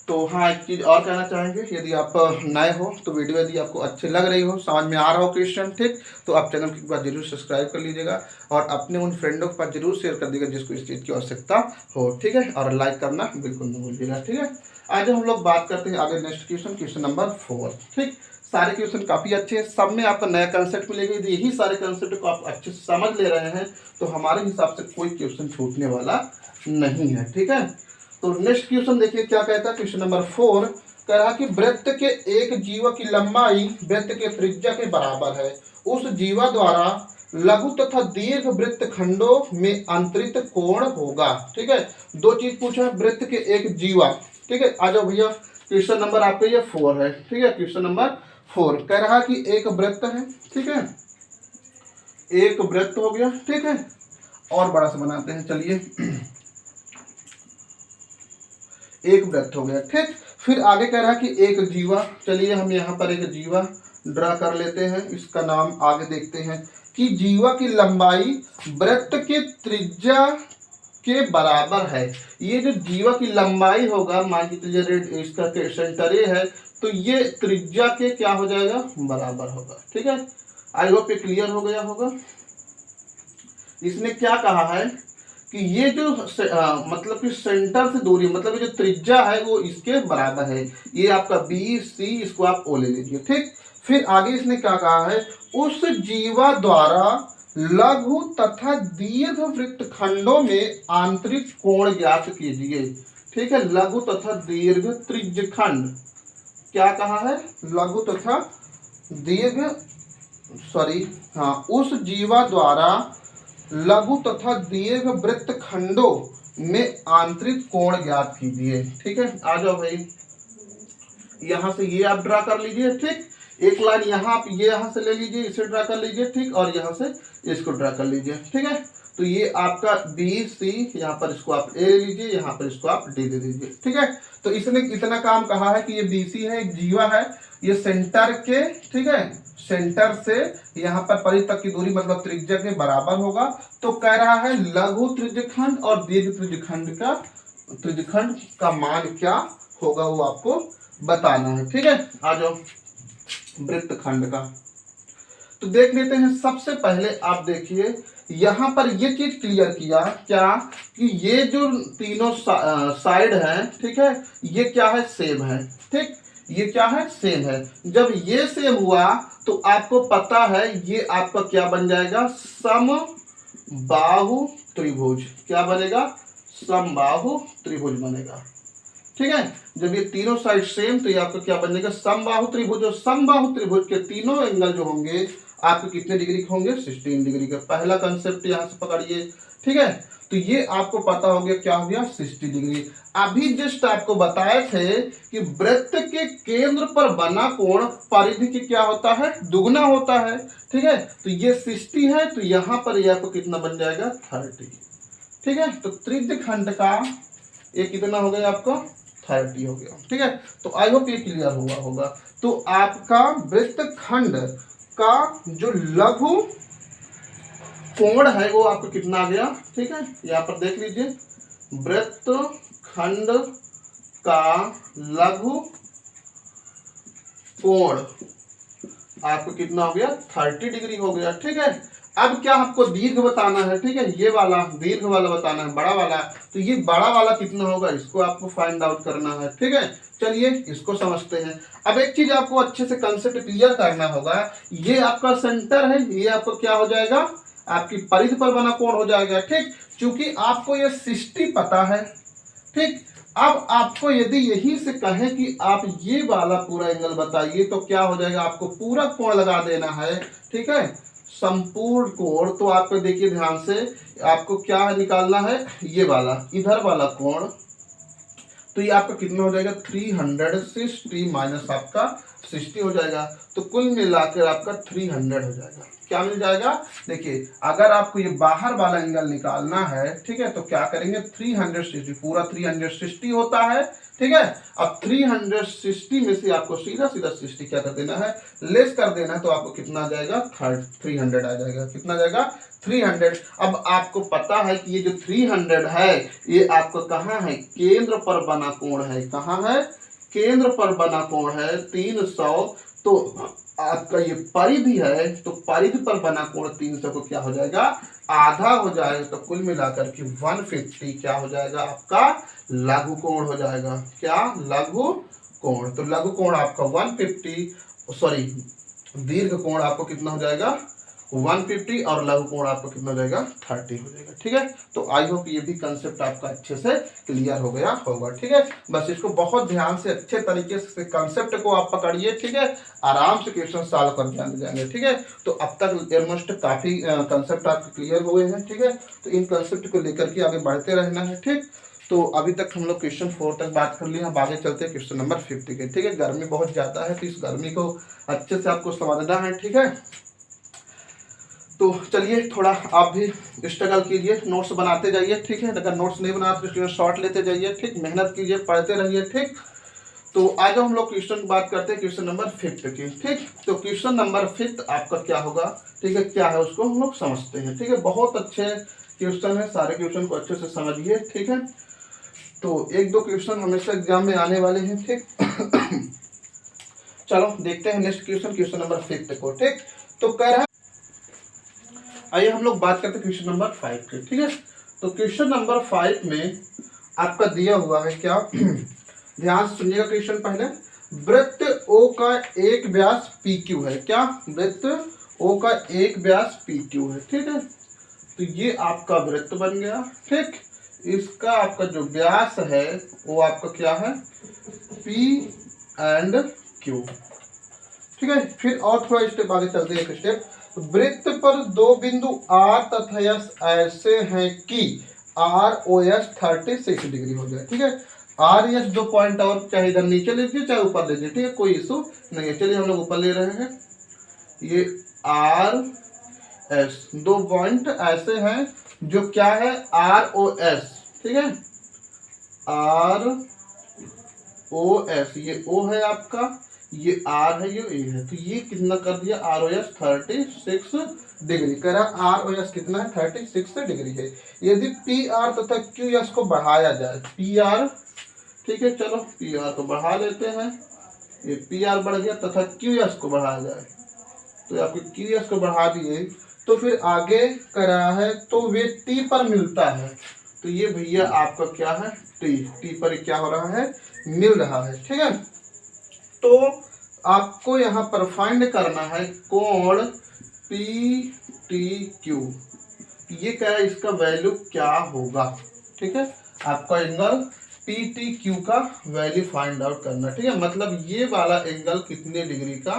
तो हाँ, एक चीज़ और कहना चाहेंगे, यदि आप नए हो तो वीडियो यदि आपको अच्छी लग रही हो, समझ में आ रहा हो क्वेश्चन, ठीक, तो आप चैनल की बात जरूर सब्सक्राइब कर लीजिएगा और अपने उन फ्रेंडों के पास जरूर शेयर कर दीजिएगा जिसको इस चीज़ की आवश्यकता हो, ठीक है। और लाइक करना बिल्कुल नहीं भूलिएगा, ठीक है। आज हम लोग बात करते हैं आगे नेक्स्ट क्वेश्चन नंबर 4, ठीक। सारे क्वेश्चन काफ़ी अच्छे हैं, सब में आपका नया कंसेप्ट मिलेगा। यदि यही सारे कंसेप्ट को आप अच्छे से समझ ले रहे हैं तो हमारे हिसाब से कोई क्वेश्चन छूटने वाला नहीं है, ठीक है। तो नेक्स्ट क्वेश्चन देखिए क्या कहता है, क्वेश्चन नंबर 4 कह रहा कि वृत्त के एक जीवा की लंबाई वृत्त के त्रिज्या के बराबर है, उस जीवा द्वारा लघु तथा दीर्घ वृत्त खंडों में अंतरित कोण होगा, ठीक है। दो चीज पूछा है, वृत्त के एक जीवा, ठीक है। आ जाओ भैया, क्वेश्चन नंबर आपका ये 4 है, ठीक है। क्वेश्चन नंबर 4 कह रहा कि एक वृत्त है, ठीक है, एक वृत्त हो गया, ठीक है। और बड़ा सा बनाते हैं, चलिए, एक वृत्त हो गया, ठीक। फिर आगे कह रहा कि एक जीवा, चलिए हम यहाँ पर एक जीवा ड्रा कर लेते हैं, इसका नाम आगे देखते हैं कि जीवा की लंबाई वृत्त के त्रिज्या के बराबर है। ये जो जीवा की लंबाई होगा, मान के चलिए इसका सेंटर ए है, तो ये त्रिज्या के क्या हो जाएगा, बराबर होगा, ठीक है। आई होप ये क्लियर हो गया होगा। इसने क्या कहा है कि ये जो मतलब कि सेंटर से दूरी, मतलब ये जो त्रिज्या है वो इसके बराबर है। ये आपका BC, इसको आप O ले लीजिए, ठीक। फिर आगे इसने क्या कहा है, उस जीवा द्वारा लघु तथा दीर्घ वृत्त खंडों में आंतरिक कोण ज्ञात कीजिए, ठीक है। लघु तथा दीर्घ त्रिज्य खंड, क्या कहा है, लघु तथा दीर्घ, उस जीवा द्वारा लघु तथा दीर्घ वृत्त खंडों में आंतरिक कोण ज्ञात कीजिए, ठीक है। आ जाओ भाई, यहां से ये आप ड्रा कर लीजिए, ठीक। एक लाइन यहाँ आप ये यहाँ से ले लीजिए, इसे ड्रा कर लीजिए, ठीक, और यहाँ से इसको ड्रा कर लीजिए, ठीक है। तो ये आपका बी सी, यहाँ पर इसको आप ए ले लीजिए, यहाँ पर इसको आप डी दे दीजिए। ठीक है, तो इसने इतना काम कहा है कि ये बी सी है, एक जीवा है, ये सेंटर के, ठीक है, सेंटर से यहाँ पर परिधि तक की दूरी मतलब त्रिज्या के बराबर होगा। तो कह रहा है लघु त्रिज्यखंड और दीर्घ त्रिज्यखंड का मान क्या होगा वो आपको बताना है। ठीक है, आ जाओ वृत्तखंड का। तो देख लेते हैं, सबसे पहले आप देखिए यहां पर ये चीज क्लियर किया क्या कि ये जो तीनों साइड हैं, ठीक है, ये क्या है, सेम है। ठीक, ये क्या है, सेम है। जब ये सेम हुआ तो आपको पता है ये आपका क्या बन जाएगा, समबाहु त्रिभुज। क्या बनेगा, समबाहु त्रिभुज बनेगा। ठीक है, जब ये तीनों साइड सेम तो ये आपका क्या बनेगा, समबाहु त्रिभुज। और समबाहु त्रिभुज के तीनों एंगल जो होंगे आपके कितने डिग्री के होंगे, 16 डिग्री का। पहला कंसेप्ट यहां से पकड़िए। ठीक है, तो ये आपको पता हो गया, क्या हो गया, 60 डिग्री। अभी जस्ट आपको बताए थे कि वृत्त के केंद्र पर बना कोण परिधि की क्या होता है, दुगना होता है। ठीक है, तो ये 60 है, तो यहां पर ये आपको कितना बन जाएगा, 30। ठीक है, तो त्रिज्यखंड का ये कितना हो गया आपका, 30 हो गया। ठीक है, तो आई होप ये क्लियर हुआ होगा। तो आपका वृत्तखंड का जो लघु कोण है वो आपको कितना आ गया। ठीक है, यहाँ पर देख लीजिए, वृत्तखंड का लघु कोण आपको कितना हो गया, 30 डिग्री हो गया। ठीक है, अब क्या आपको दीर्घ बताना है। ठीक है, ये वाला दीर्घ वाला बताना है, बड़ा वाला। तो ये बड़ा वाला कितना होगा, इसको आपको फाइंड आउट करना है। ठीक है, चलिए इसको समझते हैं। अब एक चीज आपको अच्छे से कंसेप्ट क्लियर करना होगा, ये आपका सेंटर है, ये आपको क्या हो जाएगा, आपकी परिधि पर बना कोण हो जाएगा। ठीक, क्योंकि आपको ये 60 पता है। ठीक, अब आपको यदि यही से कहें कि आप ये वाला पूरा एंगल बताइए तो क्या हो जाएगा, आपको पूरा कोण लगा देना है। ठीक है, संपूर्ण कोण। तो आपको देखिए ध्यान से, आपको क्या निकालना है, ये वाला इधर वाला कोण। तो ये आपका कितना हो जाएगा, 360 माइनस आपका 60 हो जाएगा। तो कुल मिलाकर आपका 300 हो जाएगा। क्या मिल जाएगा, देखिए अगर आपको ये बाहर वाला एंगल निकालना है, ठीक है, तो क्या करेंगे, 360, पूरा 360 होता है। ठीक है, अब 360 में से आपको सीधा सीधा 60 क्या कर देना है, लेस कर देना है। तो आपको कितना आ जाएगा, 300 आ जाएगा। कितना आ जाएगा, 300। अब आपको पता है कि ये जो 300 है ये आपको कहाँ है, केंद्र पर बना कोण है। कहाँ है, केंद्र पर बना कोण है 300। तो आपका ये परिधि है, तो परिधि पर बना कोण 300 को क्या हो जाएगा, आधा हो जाएगा। तो कुल मिलाकर के 150 क्या हो जाएगा, आपका लघु कोण हो जाएगा। क्या, लघु कोण। तो लघु कोण आपका 150, सॉरी दीर्घ कोण आपको कितना हो जाएगा, 150, और लघु कोण आपको कितना हो जाएगा, 30 हो जाएगा। ठीक है, तो आई होप ये भी कंसेप्ट आपका अच्छे से क्लियर हो गया होगा। ठीक है, बस इसको बहुत ध्यान से अच्छे तरीके से कंसेप्ट को आप पकड़िए। ठीक है, आराम से क्वेश्चन सॉल्व कर ध्यान जाएंगे। ठीक है, तो अब तक ऑलमोस्ट काफी कंसेप्ट आपके क्लियर हुए हैं। ठीक है, तो इन कंसेप्ट को लेकर के आगे बढ़ते रहना है। ठीक, तो अभी तक हम लोग क्वेश्चन 4 तक बात कर लिए, हम आगे चलते हैं क्वेश्चन नंबर 50 के। ठीक है, गर्मी बहुत ज्यादा है तो इस गर्मी को अच्छे से आपको समझना है। ठीक है, तो चलिए थोड़ा आप भी स्ट्रगल कीजिए, नोट्स बनाते जाइए। ठीक है, अगर नोट्स नहीं बनाते तो स्टूडेंट शॉर्ट लेते जाइए। ठीक, मेहनत कीजिए, पढ़ते रहिए। ठीक, तो आज हम लोग क्वेश्चन की बात करते हैं, क्वेश्चन नंबर 5 की। ठीक, तो क्वेश्चन नंबर 5 आपका क्या होगा, ठीक है, क्या है उसको हम लोग समझते हैं। ठीक है, बहुत अच्छे क्वेश्चन है, सारे क्वेश्चन को अच्छे से समझिए। ठीक है, तो 1-2 क्वेश्चन हमेशा एग्जाम में आने वाले हैं। ठीक चलो देखते हैं नेक्स्ट क्वेश्चन, क्वेश्चन नंबर 5 को। ठीक, तो कह रहा है, आइए हम लोग बात करते हैं क्वेश्चन नंबर 5 के। ठीक है, तो क्वेश्चन नंबर 5 में आपका दिया हुआ है क्या, ध्यान से सुनिएगा क्वेश्चन पहले। वृत्त O का एक व्यास PQ है। क्या, वृत्त O का एक व्यास PQ है। ठीक है, तो ये आपका वृत्त बन गया। ठीक, इसका आपका जो व्यास है वो आपका क्या है, P and Q। ठीक है, फिर और थोड़ा स्टेप आगे चलते हैं, एक स्टेप। वृत्त पर 2 बिंदु R तथा S ऐसे हैं कि ROS 36 डिग्री हो जाए। ठीक है, RS 2 पॉइंट और चाहे इधर नीचे लीजिए चाहे ऊपर लीजिए। ठीक है, कोई इशू नहीं है। चलिए हम लोग ऊपर ले रहे हैं, ये RS 2 पॉइंट ऐसे हैं जो क्या है ROS, ठीक है, ROS, ये O है आपका, ये R है, ये A है, तो ये कितना कर दिया ROS 36 डिग्री। कह रहा ROS कितना है 36 डिग्री है। यदि PR तथा QS को बढ़ाया जाए, PR, ठीक है, चलो PR को बढ़ा लेते हैं, ये PR बढ़ गया, तथा QS को बढ़ाया जाए, तो आपके QS को बढ़ा दिए तो फिर आगे कर रहा है तो वे T पर मिलता है, तो ये भैया आपका क्या है T पर क्या हो रहा है, मिल रहा है, ठीक है। तो आपको यहाँ पर फाइंड करना है कोण PTQ, ये क्या है, इसका वैल्यू क्या होगा, ठीक है, आपका एंगल PTQ का वैल्यू फाइंड आउट करना, ठीक है, मतलब ये वाला एंगल कितने डिग्री का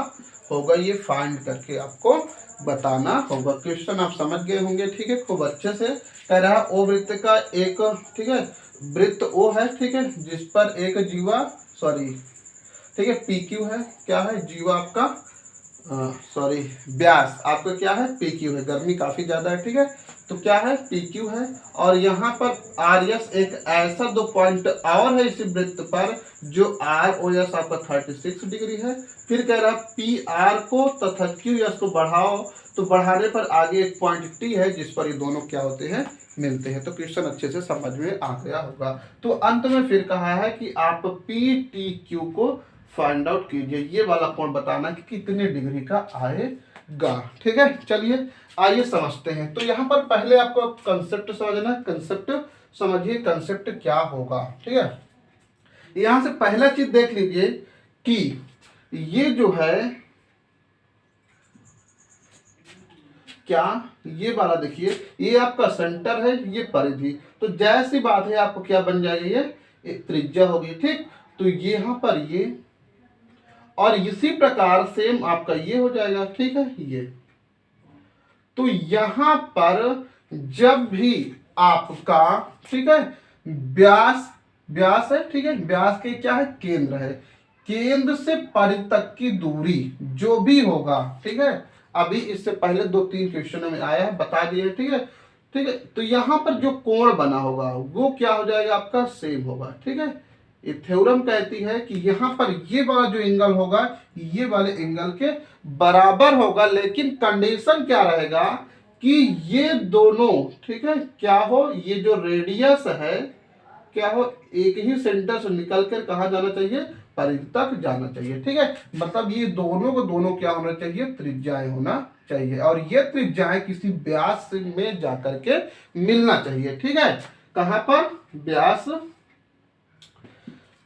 होगा ये फाइंड करके आपको बताना होगा। क्वेश्चन आप समझ गए होंगे, ठीक है, खूब अच्छे से। कह रहा ओ वृत्त का एक, ठीक है, वृत्त O है, ठीक है, जिस पर एक जीवा, सॉरी, ठीक है, PQ है, क्या है जीवा आपका, सॉरी व्यास आपका क्या है PQ है, गर्मी काफी ज्यादा है, ठीक है, तो क्या है PQ है, और यहाँ पर RS एक ऐसा 2 पॉइंट और है इस वृत्त पर जो ROS आपका 36 डिग्री है। फिर कह रहा PR को तथा QS को बढ़ाओ, तो बढ़ाने पर आगे एक पॉइंट T है जिस पर ये दोनों क्या होते हैं, मिलते हैं। तो क्वेश्चन अच्छे से समझ में आ गया होगा। तो अंत में फिर कहा है कि आप PTQ को फाइंड आउट कीजिए, ये वाला कोण बताना कि कितने डिग्री का आएगा, ठीक है। चलिए आइए समझते हैं। तो यहाँ पर पहले आपको कंसेप्ट समझना है, कंसेप्ट समझिए, कंसेप्ट क्या होगा, ठीक है। यहाँ से पहला चीज देख लीजिए कि ये जो है क्या, ये वाला देखिए, ये आपका सेंटर है, ये परिधि, तो जैसी बात है आपको क्या बन जाएगी, ये त्रिज्या होगी, ठीक। तो यहाँ पर ये, और इसी प्रकार सेम आपका ये हो जाएगा, ठीक है, ये। तो यहां पर जब भी आपका, ठीक है, व्यास, व्यास है, ठीक है, व्यास के क्या है केंद्र है, केंद्र से परिधि तक की दूरी जो भी होगा, ठीक है, अभी इससे पहले 2-3 क्वेश्चनों में आया है, बता दिए, ठीक है, ठीक है। तो यहां पर जो कोण बना होगा वो क्या हो जाएगा आपका सेम होगा, ठीक है। ये थ्योरम कहती है कि यहाँ पर ये वाला जो एंगल होगा ये वाले एंगल के बराबर होगा, लेकिन कंडीशन क्या रहेगा कि ये दोनों, ठीक है, क्या हो, ये जो रेडियस है क्या हो, एक ही सेंटर से निकल कर कहाँ जाना चाहिए, परिधि तक जाना चाहिए, ठीक है। मतलब ये दोनों को दोनों क्या होना चाहिए, त्रिज्याएं होना चाहिए, और ये त्रिज्याएं किसी व्यास में जाकर के मिलना चाहिए, ठीक है, कहाँ पर, व्यास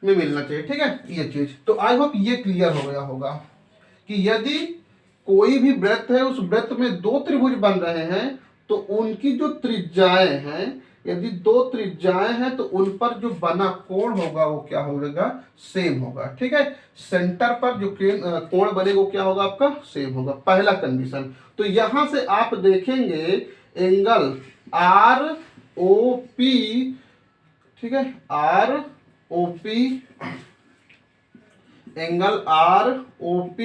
में मिलना चाहिए, ठीक है, ये चीज। तो आई होप ये क्लियर हो गया होगा कि यदि कोई भी वृत्त है, उस वृत्त में 2 त्रिभुज बन रहे हैं, तो उनकी जो त्रिज्याएं हैं, यदि 2 त्रिज्याएं हैं तो उन पर जो बना कोण होगा वो क्या होगा, सेम होगा, ठीक है। सेंटर पर जो कोण बनेगा वो क्या होगा आपका, सेम होगा, पहला कंडीशन। तो यहां से आप देखेंगे एंगल ROP, ठीक है, ROP, एंगल ROP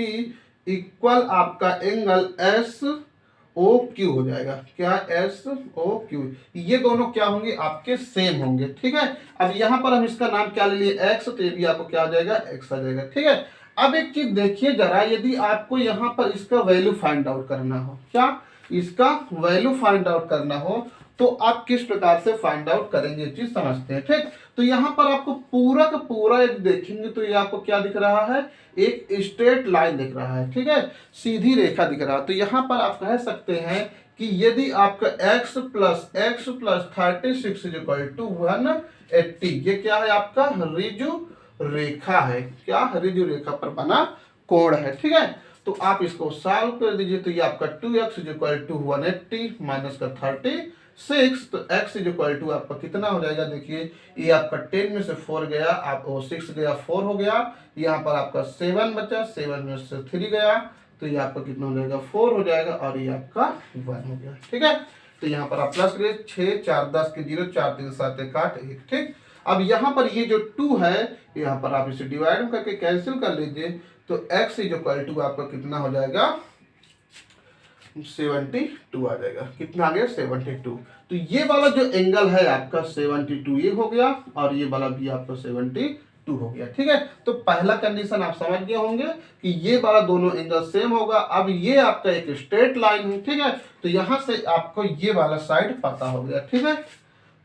इक्वल आपका एंगल SOQ हो जाएगा, क्या SOQ, ये दोनों क्या होंगे आपके सेम होंगे, ठीक है। अब यहां पर हम इसका नाम क्या ले लिए X, तो ये भी आपको क्या आ जाएगा, X आ जाएगा, ठीक है। अब एक चीज देखिए जरा, यदि आपको यहां पर इसका वैल्यू फाइंड आउट करना हो, क्या इसका वैल्यू फाइंड आउट करना हो, तो आप किस प्रकार से फाइंड आउट करेंगे ये चीज समझते हैं, ठीक। तो यहाँ पर आपको पूरा का पूरा यदि देखेंगे तो ये आपको क्या दिख रहा है, एक स्ट्रेट लाइन दिख रहा है, ठीक है, सीधी रेखा दिख रहा है। तो यहाँ पर आप कह सकते हैं कि यदि आपका x plus 36 is equal to 180, ये क्या है आपका रिजु रेखा है, क्या रिजु रेखा पर बना कोण है, ठीक है। तो आप इसको सॉल्व कर दीजिए, तो ये आपका 2x is equal to 180 minus का 36, तो x इज इक्वल टू आपका कितना हो जाएगा, देखिए ये आपका 10 में से 4 गया, आप 6 गया 4 हो गया, यहाँ पर आपका 7 बचा, 7 में से 3 गया, तो ये आपका कितना हो जाएगा 4 हो जाएगा, और ये आपका 1 हो गया, ठीक है। तो यहाँ पर आप प्लस करिए, 6 4 10 के 0, 4 3 7 1 8 1, ठीक। अब यहाँ पर ये जो 2 है, यहाँ पर आप इसे डिवाइड करके कैंसिल कर लीजिए, तो x इज इक्वल टू आपका कितना हो जाएगा, 72 आ जाएगा। कितना आ गया 72। तो ये वाला जो एंगल है आपका 72 ये हो गया, और ये वाला भी आपका 72 हो गया। ठीक है, तो पहला कंडीशन आप समझ गए होंगे कि ये वाला दोनों एंगल सेम होगा। अब ये आपका एक स्ट्रेट लाइन है। ठीक है, तो यहां से आपको ये वाला साइड पता हो गया। ठीक है,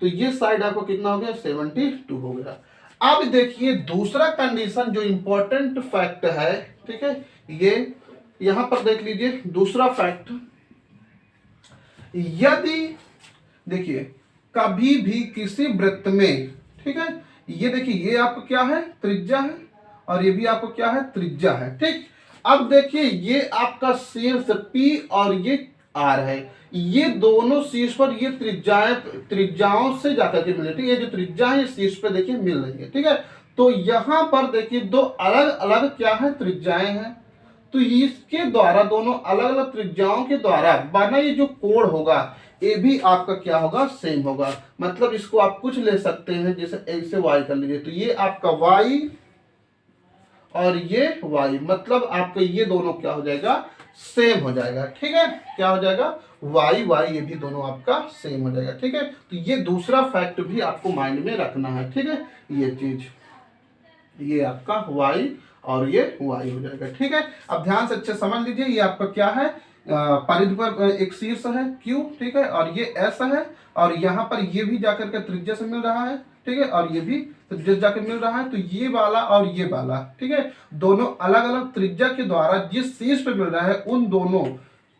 तो ये साइड आपको कितना हो गया 72 हो गया। अब देखिए दूसरा कंडीशन जो इंपॉर्टेंट फैक्ट है, ठीक है, ये यहां पर देख लीजिए दूसरा फैक्ट। यदि देखिए कभी भी किसी वृत्त में, ठीक है, ये देखिए ये आपको क्या है त्रिज्या है, और ये भी आपको क्या है त्रिज्या है। ठीक, अब देखिए ये आपका शीर्ष P और ये R है, ये दोनों शीर्ष पर ये त्रिज्याओं से जाकर के मिले। ठीक है, ये जो त्रिज्या है शीर्ष पे देखिए मिल रही है। ठीक है, तो यहां पर देखिए दो अलग अलग क्या है त्रिज्याएं हैं, तो इसके द्वारा दोनों अलग अलग त्रिज्याओं के द्वारा बना ये जो कोण होगा ये भी आपका क्या होगा सेम होगा। मतलब इसको आप कुछ ले सकते हैं, जैसे ऐसे y कर लीजिए, तो ये आपका y और ये y, मतलब आपका ये दोनों क्या हो जाएगा सेम हो जाएगा। ठीक है, क्या हो जाएगा y ये भी दोनों आपका सेम हो जाएगा। ठीक है, तो ये दूसरा फैक्ट भी आपको माइंड में रखना है। ठीक है, ये चीज ये आपका y और ये y हो जाएगा। ठीक है, अब ध्यान से अच्छे समझ लीजिए, ये आपका क्या है परिधि पर एक शीर्ष है Q, ठीक है, और ये S है, और यहाँ पर ये भी जाकर के त्रिज्या से मिल रहा है। ठीक है, और ये भी त्रिज्या जाकर मिल रहा है, तो ये वाला और ये वाला, ठीक है, दोनों अलग अलग त्रिज्या के द्वारा जिस शीर्ष पे मिल रहा है उन दोनों,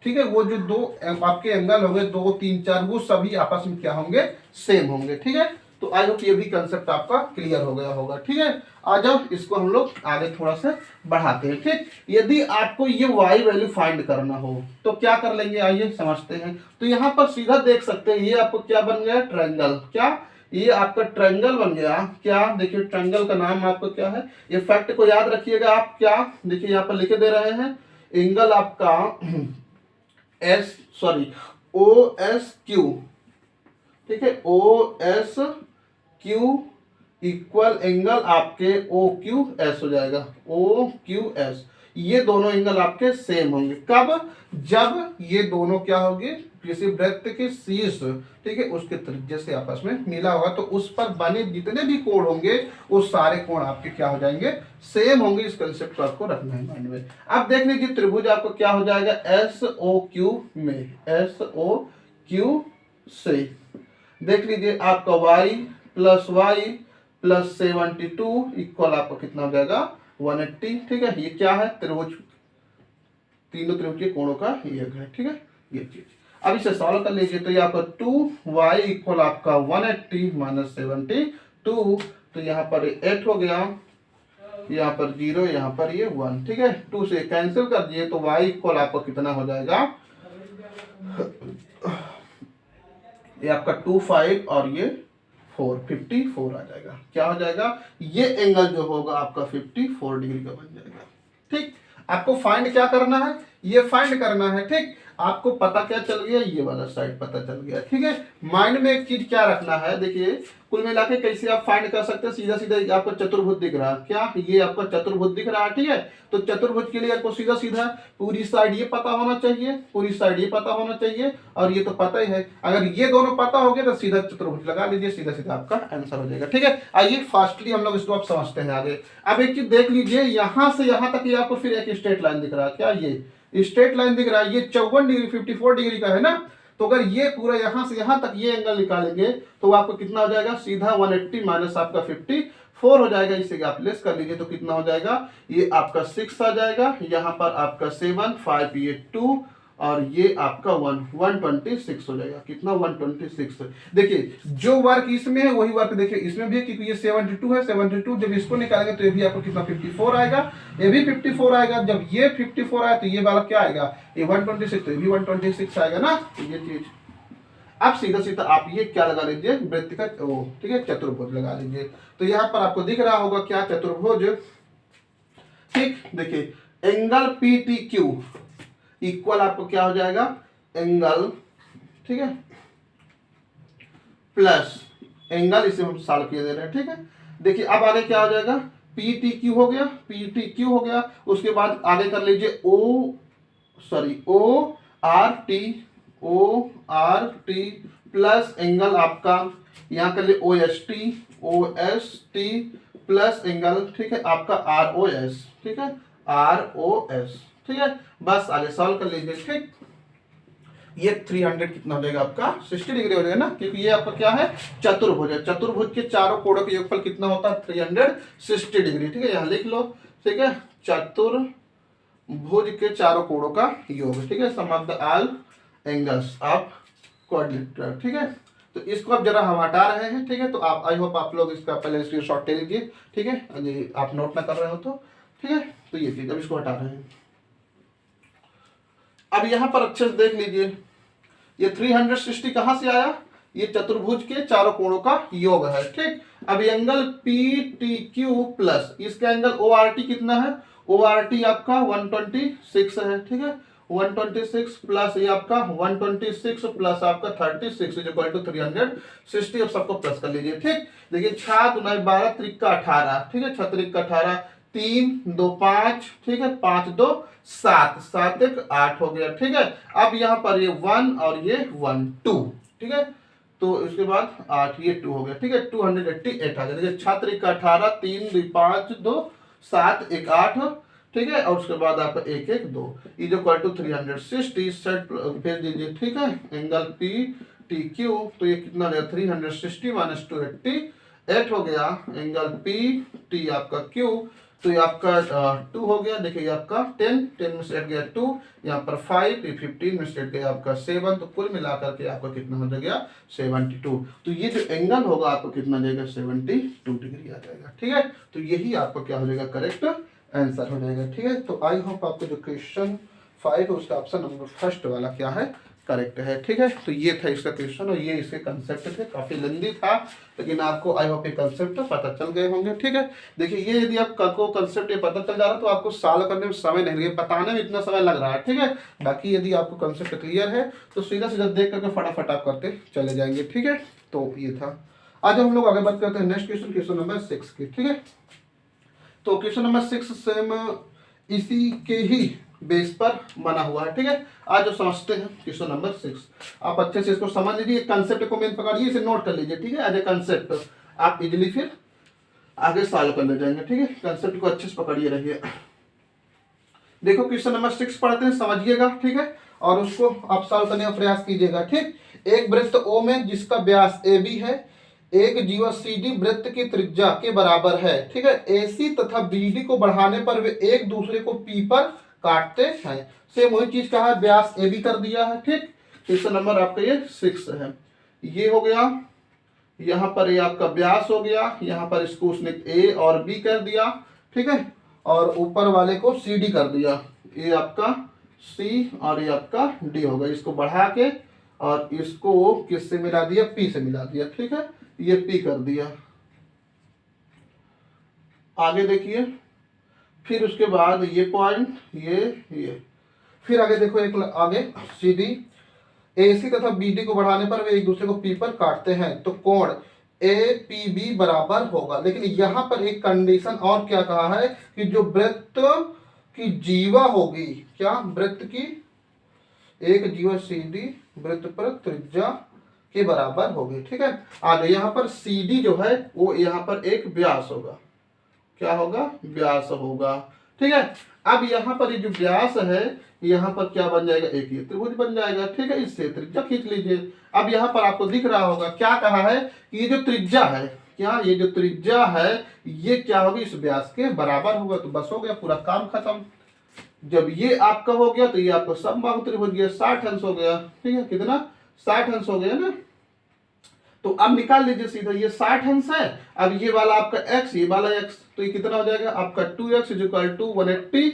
ठीक है, वो जो दो आपके एंगल होंगे 2 3 4 वो सभी आपस में क्या होंगे सेम होंगे। ठीक है, तो आई होप ये भी कंसेप्ट आपका क्लियर हो गया होगा। ठीक है, आ जाओ इसको हम लोग आगे थोड़ा सा बढ़ाते हैं। ठीक, यदि आपको ये y वैल्यू फाइंड करना हो तो क्या कर लेंगे, आइए समझते हैं। तो यहाँ पर सीधा देख सकते हैं ये आपको क्या बन गया ट्रायंगल, क्या ये आपका ट्रायंगल बन गया। क्या देखिए ट्रायंगल का नाम आपको क्या है, ये फैक्ट को याद रखिएगा आप। क्या देखिए यहाँ पर लिखे दे रहे हैं एंगल आपका OSQ, ठीक है, OSQ इक्वल एंगल आपके OQS हो जाएगा। OQS ये दोनों एंगल आपके सेम होंगे कब, जब ये दोनों क्या होंगे किसी वृत्त के शीर्ष, ठीक है, उसके त्रिज्या से आपस में मिला होगा, तो उस पर बने जितने भी कोण होंगे वो सारे कोण आपके क्या हो जाएंगे सेम होंगे। इस कंसेप्ट को आपको रखना है माइंड में। अब देख लीजिए त्रिभुज आपको क्या हो जाएगा SOQ में, SOQ से देख लीजिए आपका y प्लस 72 इक्वल आपको कितना हो जाएगा 180। ठीक है, ये क्या है त्रिभुज, तीनों त्रिभुज के कोणों का योग है। ठीक है, ये चीज अब इसे सॉल्व कर लीजिए, तो यहाँ पर 2y इक्वल आपका 180 माइनस 72, तो यहाँ पर 8 हो गया, यहाँ पर 0, यहाँ पर ये 1। ठीक है, 2 से कैंसिल कर दिए तो y इक्वल आपका कितना हो जाएगा, ये आपका 25 और ये 54 आ जाएगा। क्या हो जाएगा, ये एंगल जो होगा आपका 54 डिग्री का बन जाएगा। ठीक, आपको फाइंड क्या करना है, ये फाइंड करना है। ठीक, आपको पता क्या चल गया, ये वाला साइड पता चल गया। ठीक है, माइंड में एक चीज क्या रखना है, देखिए कुल मिला के कैसे आप फाइंड कर सकते हैं, सीधा सीधा आपको चतुर्भुज दिख रहा है, क्या ये आपका चतुर्भुज दिख रहा है। ठीक है, तो चतुर्भुज के लिए आपको सीधा सीधा पूरी साइड ये पता होना चाहिए, पूरी साइड ये पता होना चाहिए, और ये तो पता ही है। अगर ये दोनों पता हो गए तो सीधा चतुर्भुज लगा लीजिए, सीधा सीधा आपका आंसर हो जाएगा। ठीक है, आइए फास्टली हम लोग इसको आप समझते हैं आगे। अब एक चीज देख लीजिए, यहां से यहां तक ये आपको फिर एक स्ट्रेट लाइन दिख रहा है, क्या ये स्ट्रेट लाइन दिख रहा है, ये 54 डिग्री 54 डिग्री का है ना। तो अगर ये पूरा यहां से यहां तक ये एंगल निकालेंगे तो आपको कितना हो जाएगा, सीधा 180 माइनस आपका 54 हो जाएगा। इसे आप लेस कर लीजिए तो कितना हो जाएगा, ये आपका 6 आ जाएगा, यहाँ पर आपका 7 5 ये 2 और ये आपका 126 हो जाएगा। कितना 126। देखिए जो वर्क इसमें है वही वर्क देखिए इसमें भी है, क्योंकि ये 72 है। 72 जब इसको निकालेंगे तो ये भी आपको कितना 54 आएगा, ये भी 54 आएगा। जब ये 54 आया तो ये वाला क्या आएगा, ये 126, तो ये भी 126 आएगा ना। तो ये चीज अब सीधा सीधा आप ये क्या लगा लीजिए, वृत्त का ठीक है चतुर्भुज लगा लीजिए। तो यहाँ पर आपको दिख रहा होगा क्या चतुर्भुज। ठीक, देखिए एंगल PTQ इक्वल आपको क्या हो जाएगा, एंगल, ठीक है, प्लस एंगल, इसे हम सॉल्व किए दे रहे हैं। ठीक है, देखिए अब आगे क्या हो जाएगा, PTQ हो गया, PTQ हो गया। उसके बाद आगे कर लीजिए OR RT प्लस एंगल आपका यहाँ कर लिए OST प्लस एंगल, ठीक है, आपका ROS, ठीक है, ROS, ठीक है। बस आगे सॉल्व कर लीजिए, ठीक। ये 300 कितना हो जाएगा आपका 60 डिग्री हो जाएगा ना, क्योंकि ये आपका क्या है चतुर्भुज है। चतुर्भुज के चारों कोणों का योगफल कितना होता है 360 डिग्री, ठीक है, यहाँ लिख लो, ठीक है। चतुर्भुज के चारों कोणों का योग, ठीक है, sum of the all angles of quadrilateral, ठीक है। तो इसको अब जरा हम हटा रहे हैं, ठीक है। तो आप आई होप आप लोग इसका पहले स्क्रीनशॉट ले लीजिए, ठीक है, आप नोट ना कर रहे हो तो, ठीक है। तो ये चीज अब इसको हटा रहे हैं। अब यहां पर अच्छे से देख लीजिए, ये 360 कहां से आया, ये चतुर्भुज के चारों कोणों का योग है, ठीक। अब एंगल PTQ प्लस इसका एंगल ORT कितना है, ORT आपका 126 है, ठीक है, 126 प्लस ये आपका 126 प्लस आपका 36 इक्वल टू 360। अब सबको प्लस कर लीजिए, ठीक। देखिए 6 दूना 12 त्रिक 18, ठीक है, 6 त्रिक 18, 3 2 5, ठीक है, 5 2 7, 7 1 8 हो गया, ठीक है। अब यहाँ पर ये 1 और ये 1 2, ठीक है, तो इसके बाद 8 ये 2 हो गया, ठीक है, 288 आ गया। देखिए 6 त्रिक 18, 3 2 5 2 7 1 8, ठीक है, और उसके बाद आपका 1 1 2 इज इक्वल टू 360 सेट भेज दीजिए, ठीक है। एंगल PTQ तो ये कितना हो गया 360 माइनस 288 हो गया। एंगल PT आपका Q तो ये आपका 2 हो गया। देखिए आपका 10 में से हट गया 2, यहाँ पर 5, 15 में से हट गया आपका 7, तो कुल मिलाकर के आपका कितना हो जाएगा 72। तो ये जो एंगल होगा आपको कितना जाएगा 72 डिग्री आ जाएगा, ठीक है। तो यही आपका क्या हो जाएगा करेक्ट आंसर हो जाएगा, ठीक है। तो आई होप आपको जो क्वेश्चन 5 है उसका ऑप्शन नंबर फर्स्ट वाला क्या है करेक्ट है, ठीक है। तो ये था इसका क्वेश्चन और ये इसके कंसेप्ट थे, काफी लेंदी था, लेकिन आपको आई होप ये कंसेप्ट पता चल गए होंगे, ठीक है। देखिए ये यदि आपको कंसेप्ट ये पता चल जा रहा है तो आपको सॉल्व करने में समय नहीं लगेगा, बताने में इतना समय लग रहा है, ठीक है। बाकी यदि आपको कंसेप्ट क्लियर है तो सीधा सीधा देख करके फटाफट आप करते चले जाएंगे, ठीक है। तो ये था। आज हम लोग आगे बात करते हैं नेक्स्ट क्वेश्चन, क्वेश्चन नंबर 6 की, ठीक है। तो क्वेश्चन नंबर 6 सेम इसी के ही बेस पर बना हुआ है, ठीक है। आज जो समझते हैं क्वेश्चन नंबर 6, आप अच्छे से इसको समझ लीजिए, कंसेप्ट को मेन पकड़िए, इसे नोट कर लीजिए, ठीक है। एज ए कंसेप्ट आप इजीली फिर आगे सॉल्व कर ले जाएंगे, ठीक है। कंसेप्ट को अच्छे से पकड़िए रहिए। देखो क्वेश्चन नंबर 6 पढ़ते हैं, समझिएगा, ठीक है, और उसको आप सॉल्व करने का प्रयास कीजिएगा, ठीक। एक वृत्त O में जिसका व्यास AB है, एक जीवा CD वृत्त की त्रिज्या के बराबर है, ठीक है। AC तथा BD को बढ़ाने पर वे एक दूसरे को P पर काटते हैं। सेम वही चीज कहा है, व्यास AB कर दिया है, ठीक। क्वेश्चन नंबर आपका ये 6 है। ये हो गया, यहाँ पर ये आपका व्यास हो गया, यहाँ पर इसको उसने A और B कर दिया, ठीक है, और ऊपर वाले को CD कर दिया। ये आपका C और ये आपका D होगा। इसको बढ़ा के और इसको किससे मिला दिया, P से मिला दिया, ठीक है, ये P कर दिया। आगे देखिए, फिर उसके बाद ये पॉइंट, ये फिर आगे देखो, एक आगे CD AC तथा BD को बढ़ाने पर वे एक दूसरे को P पर काटते हैं, तो कोण APB बराबर होगा। लेकिन यहाँ पर एक कंडीशन और क्या कहा है कि जो वृत्त की जीवा होगी, क्या वृत्त की एक जीवा CD वृत्त पर त्रिज्या के बराबर होगी, ठीक है। आगे यहाँ पर CD जो है वो यहाँ पर एक व्यास होगा, क्या होगा व्यास होगा, ठीक है। अब यहाँ पर ये जो व्यास है यहाँ पर क्या बन जाएगा, एक ये त्रिभुज बन जाएगा, ठीक है। इससे त्रिज्या खींच लीजिए। अब यहाँ पर आपको दिख रहा होगा क्या कहा है कि ये जो त्रिज्या है, क्या ये जो त्रिज्या है ये क्या होगी इस व्यास के बराबर होगा। तो बस हो गया, पूरा काम खत्म। जब ये आपका हो गया तो ये आपका समबाहु त्रिभुज गया, 60 अंश हो गया, ठीक है, कितना 60 अंश हो गया ना। तो अब निकाल लीजिए सीधा, ये 60 अंश है। अब ये वाला आपका x, ये वाला x, तो ये कितना हो जाएगा आपका 2x इज इक्वल टू 180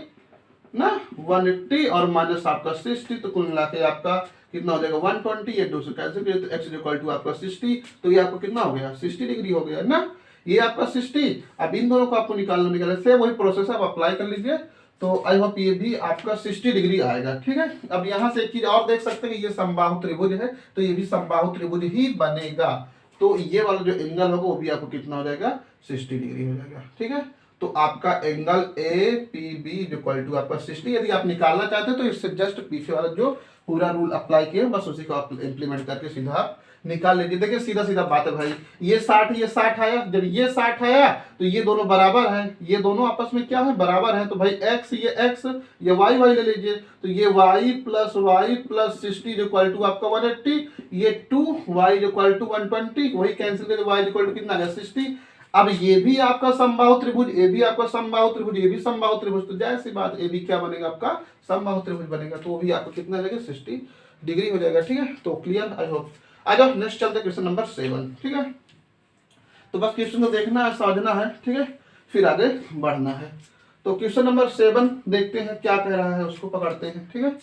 ना, 180 और माइनस आपका 60, तो कुल मिला के आपका कितना हो जाएगा 120। ये 2 से कैंसिल करिए तो x इज इक्वल टू आपका 60, तो ये आपको कितना हो गया 60 डिग्री हो गया ना, ये आपका 60। अब इन दोनों को आपको निकालना, सेम वही प्रोसेस आप अप्लाई कर लीजिए। तो आई होप ये भी आपका 60 डिग्री आएगा, ठीक है। अब यहाँ से एक चीज और देख सकते हैं, ये समबाहु त्रिभुज है तो ये भी समबाहु त्रिभुज ही बनेगा। तो ये वाला जो एंगल होगा वो भी आपको कितना हो जाएगा 60 डिग्री हो जाएगा, ठीक है। तो आपका angle A P B equal to आपका 60। यदि आप निकालना चाहते हैं तो इससे जस्ट पीछे वाला जो पूरा रूल अप्लाई किया बस उसी को आप इम्प्लीमेंट करके सीधा आप निकाल लीजिए। देखिए सीधा सीधा बात है भाई, ये 60 आया, जब ये 60 आया तो ये दोनों बराबर हैं, ये दोनों आपस में क्या है, बराबर हैं। तो भाई x ये y ले लीजिए, तो ये y प्लस 60 इक्वल टू आपका 180, ये 2y इक्वल टू 120, वही कैंसिल करके y इक्वल टू कितना है 60। अब ये भी आपका समबाहु त्रिभुज, ये भी आपका समबाहु त्रिभुज, ये भी समबाहु त्रिभुज, तो जाहिर सी बात ये भी क्या बनेगा आपका समबाहु त्रिभुज बनेगा, तो वो भी आपको कितना लगेगा 60 डिग्री हो जाएगा। ठीक है, तो क्लियर आई होप। आ जाओ नेक्स्ट चलते क्वेश्चन नंबर 7। ठीक है, तो बस क्वेश्चन को देखना है, समझना है, ठीक है, फिर आगे बढ़ना है। तो क्वेश्चन नंबर 7 देखते हैं क्या कह रहा है, उसको पकड़ते हैं। ठीक है,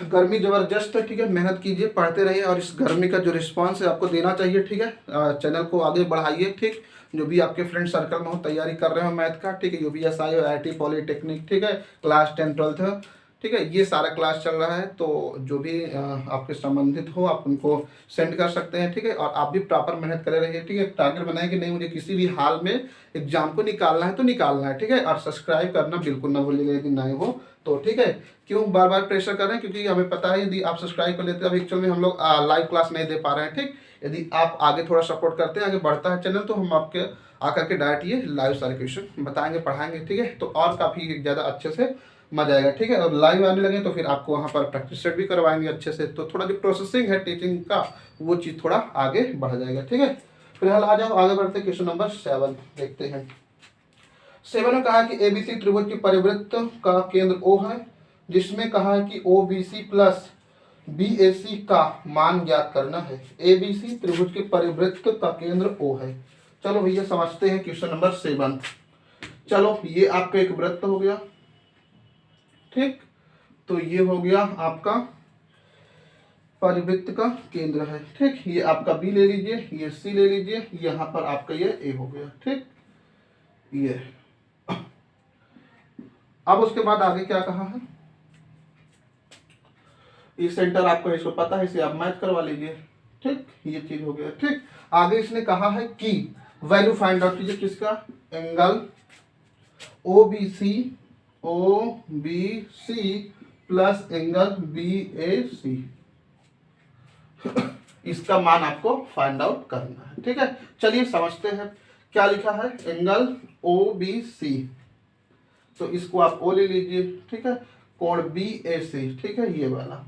गर्मी जबरदस्त है, ठीक है, मेहनत कीजिए, पढ़ते रहिए और इस गर्मी का जो रिस्पांस है आपको देना चाहिए। ठीक है, चैनल को आगे बढ़ाइए। ठीक, जो भी आपके फ्रेंड सर्कल में हो, तैयारी कर रहे हो मैथ का, ठीक है, यूपीएसआई हो, आईआईटी पॉलिटेक्निक, ठीक है, क्लास 10 12 है, ठीक है, ये सारा क्लास चल रहा है। तो जो भी आपके संबंधित हो आप उनको सेंड कर सकते हैं। ठीक है, और आप भी प्रॉपर मेहनत करे रहिए। ठीक है, टारगेट बनाए कि नहीं मुझे किसी भी हाल में एग्जाम को निकालना है तो निकालना है। ठीक है, और सब्सक्राइब करना बिल्कुल ना भूलिएगा यदि नहीं हो तो। ठीक है, क्यों बार बार प्रेशर कर रहे हैं, क्योंकि हमें पता है यदि आप सब्सक्राइब कर लेते हैं, अभी एक्चुअल में हम लोग लाइव क्लास नहीं दे पा रहे हैं। ठीक, यदि आप आगे थोड़ा सपोर्ट करते हैं, आगे बढ़ता है चैनल, तो हम आपके आकर के डायरेक्ट ये लाइव सारे क्वेश्चन बताएंगे, पढ़ाएंगे। ठीक है, तो और काफ़ी ज़्यादा अच्छे से मजा आएगा। ठीक है, और लाइव आने लगे तो फिर आपको वहाँ पर प्रैक्टिस सेट भी करवाएंगे अच्छे से, तो थोड़ा जो प्रोसेसिंग है टीचिंग का वो चीज़ थोड़ा आगे बढ़ जाएगा। ठीक है, फिलहाल आ जाओ आगे बढ़ते क्वेश्चन नंबर 7 देखते हैं। 7 में कहा कि एबीसी त्रिभुज की परिवृत्त का केंद्र O है, जिसमें कहा है कि OBC प्लस BAC का मान ज्ञात करना है। एबीसी त्रिभुज के परिवृत्त का केंद्र O है। चलो भैया समझते हैं क्वेश्चन नंबर 7। चलो ये आपका एक वृत्त हो गया, ठीक, तो ये हो गया आपका परिवृत्त का केंद्र है। ठीक, ये आपका B ले लीजिए, ये C ले लीजिए, यहाँ पर आपका ये A हो गया। ठीक, ये अब उसके बाद आगे क्या कहा है, ये सेंटर आपको इसको पता है, इसे आप मैच करवा लीजिए। ठीक, ये चीज हो गया। ठीक, आगे इसने कहा है कि वैल्यू फाइंड आउट कीजिए किसका, angle OBC plus angle BAC, इसका मान आपको फाइंड आउट करना है। ठीक है, चलिए समझते हैं क्या लिखा है, एंगल OBC, तो इसको आप O ले लीजिए। ठीक है, कोण BAC, ठीक है, ये वाला।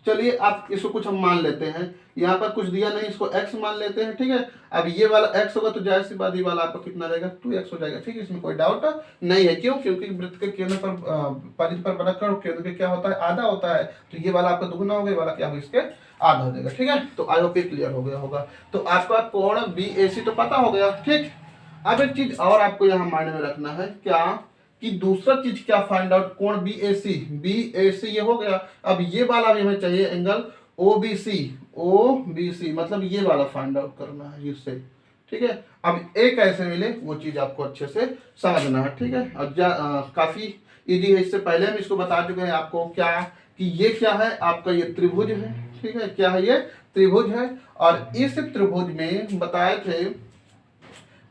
चलिए आप इसको कुछ हम मान लेते हैं, यहाँ पर कुछ दिया नहीं, इसको x मान लेते हैं। ठीक है, अब ये वाला x होगा तो जाहिर सी बात ये वाला आपका कितना रहेगा 2x हो जाएगा। ठीक है, इसमें कोई डाउट नहीं है। क्यों, क्योंकि वृत्त के केंद्र पर परिधि पर बना कर केंद्र के क्या होता है, आधा होता है, तो ये वाला आपका दुगुना हो गया, वाला क्या होगा इसके आधा हो जाएगा। ठीक है, तो आई होप क्लियर हो गया होगा। तो आपका कोण BAC तो पता हो गया। ठीक, अब एक चीज और आपको यहाँ माइंड में रखना है, क्या कि दूसरा चीज क्या फाइंड आउट, कोण BAC ये हो गया। अब ये वाला भी हमें चाहिए एंगल OBC मतलब ये वाला फाइंड आउट करना है इससे। ठीक है, अब A कैसे मिले वो चीज आपको अच्छे से समझना है। ठीक है, और काफी इजी है, इससे पहले हम इसको बता चुके हैं आपको क्या कि ये क्या है, आपका ये त्रिभुज है। ठीक है, क्या है, ये त्रिभुज है, और इस त्रिभुज में बताए थे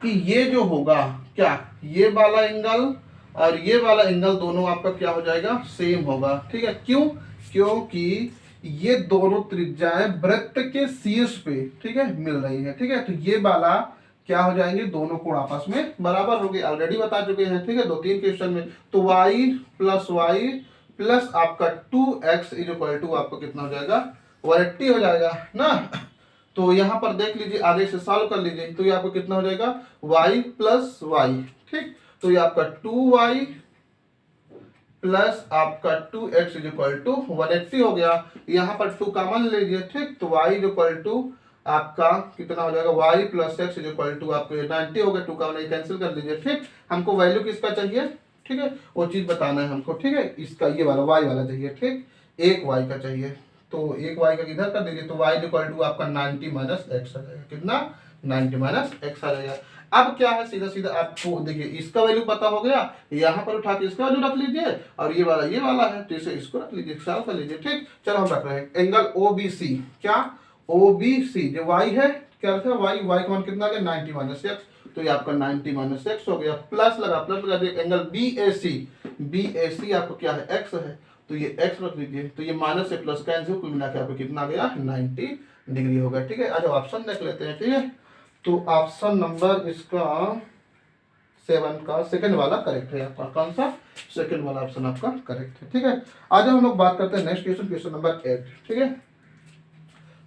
कि ये जो होगा क्या, ये वाला एंगल और ये वाला एंगल दोनों आपका क्या हो जाएगा, सेम होगा। ठीक है, क्यों, क्योंकि ये दोनों त्रिज्याएं वृत्त के शीर्ष पे, ठीक है, मिल रही है। ठीक है, तो ये वाला क्या हो जाएंगे, दोनों कोण आपस में बराबर हो गए, ऑलरेडी बता चुके हैं। ठीक है, 2-3 क्वेश्चन में। तो y प्लस आपका 2x इक्वल टू आपको कितना हो जाएगा, 180 हो जाएगा ना। तो यहाँ पर देख लीजिए, आगे से सॉल्व कर लीजिए, तो ये आपको कितना हो जाएगा, y प्लस y। ठीक, तो ये आपका 2y प्लस आपका 2x इक्वल टू 180 हो गया। यहाँ पर 2 कॉमन ले लीजिए। ठीक, तो y इक्वल टू आपका कितना हो जाएगा, y plus x equal to आपको 90 हो गया, 2 कॉमन कैंसिल कर लीजिए। ठीक, हमको वैल्यू किसका चाहिए, ठीक है, वो चीज बताना है हमको। ठीक है, इसका ये वाला y वाला चाहिए। ठीक, एक y का चाहिए, तो एक y का किधर कर दीजिए, तो y इक्वल टू आपका 90 माइनस x आ जाएगा, कितना 90 माइनस x आ जाएगा। अब क्या है, सीधा सीधा आपको देखिए इसका वैल्यू पता हो गया, यहाँ पर उठा के इसका वैल्यू रख लीजिए, और ये वाला है, तो इसे इसको रख लीजिए, सॉल्व कर लीजिए। ठीक, चलो हम रख रहे हैं एंगल OBC, क्या OBC जो y है, क्या रखा है, y का मान कितना है 90 माइनस x, तो ये आपका 90 माइनस एक्स हो गया, प्लस लगा दिए एंगल बी ए सी आपको क्या है एक्स है, तो ये एक्स रख दीजिए, तो ये माइनस से प्लस कैंसिल, कुल मिला के आपको कितना आ गया 90 डिग्री हो गया। ठीक है, आज ऑप्शन देख लेते हैं। ठीक है, तो ऑप्शन नंबर इसका 7 का सेकंड वाला करेक्ट है आपका। कौन सा? सेकंड वाला ऑप्शन आपका करेक्ट है। ठीक है, आज हम लोग बात करते हैं नेक्स्ट क्वेश्चन, क्वेश्चन नंबर 8। ठीक है,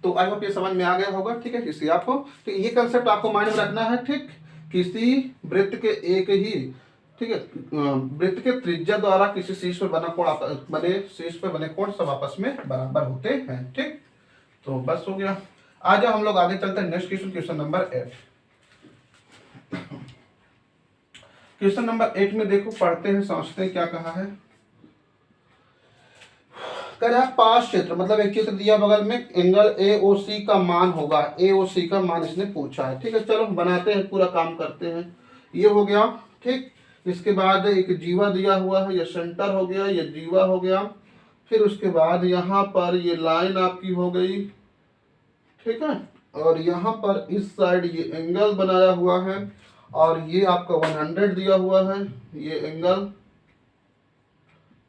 तो आई होप ये समझ में आ गया होगा। ठीक है, किसी आपको तो ये कंसेप्ट आपको माइंड में रखना है। ठीक, किसी वृत्त के एक ही, ठीक है, वृत्त के त्रिज्या द्वारा किसी शीर्ष पर बना कोण शीर्ष पर बने कोण सब आपस में बराबर होते हैं। ठीक, तो बस हो गया। आज हम लोग आगे चलते हैं next question, question number 8। Question number 8 में देखो, पढ़ते हैं, समझते हैं क्या कहा है। कह रहा है पास क्षेत्र, मतलब एक चित्र दिया बगल में, एंगल AOC का मान होगा, AOC का मान इसने पूछा है। ठीक है, चलो बनाते हैं, पूरा काम करते हैं। ये हो गया। ठीक, इसके बाद एक जीवा दिया हुआ है, ये सेंटर हो गया, ये जीवा हो गया। फिर उसके बाद यहाँ पर ये लाइन आपकी हो गई। ठीक है, और यहाँ पर इस साइड ये एंगल बनाया हुआ है, और ये आपका 100 दिया हुआ है, ये एंगल,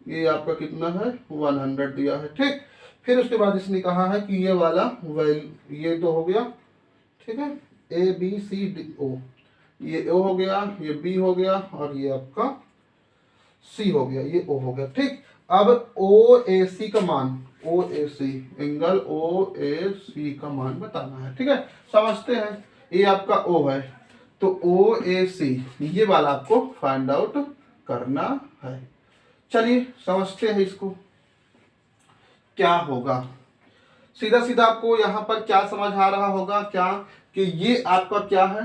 ये आपका कितना है 100 दिया है। ठीक, फिर उसके बाद इसने कहा है कि ये वाला ये तो हो गया। ठीक है, ABCDO, ये O हो गया, ये B हो गया, और ये आपका C हो गया, ये O हो गया। ठीक, अब OAC का मान, OAC एंगल OAC का मान बताना है। ठीक है, समझते हैं। ये आपका O है, तो OAC ये वाला आपको फाइंड आउट करना है। चलिए समझते हैं इसको क्या होगा। सीधा सीधा आपको यहाँ पर क्या समझ आ रहा होगा, क्या कि ये आपका क्या है,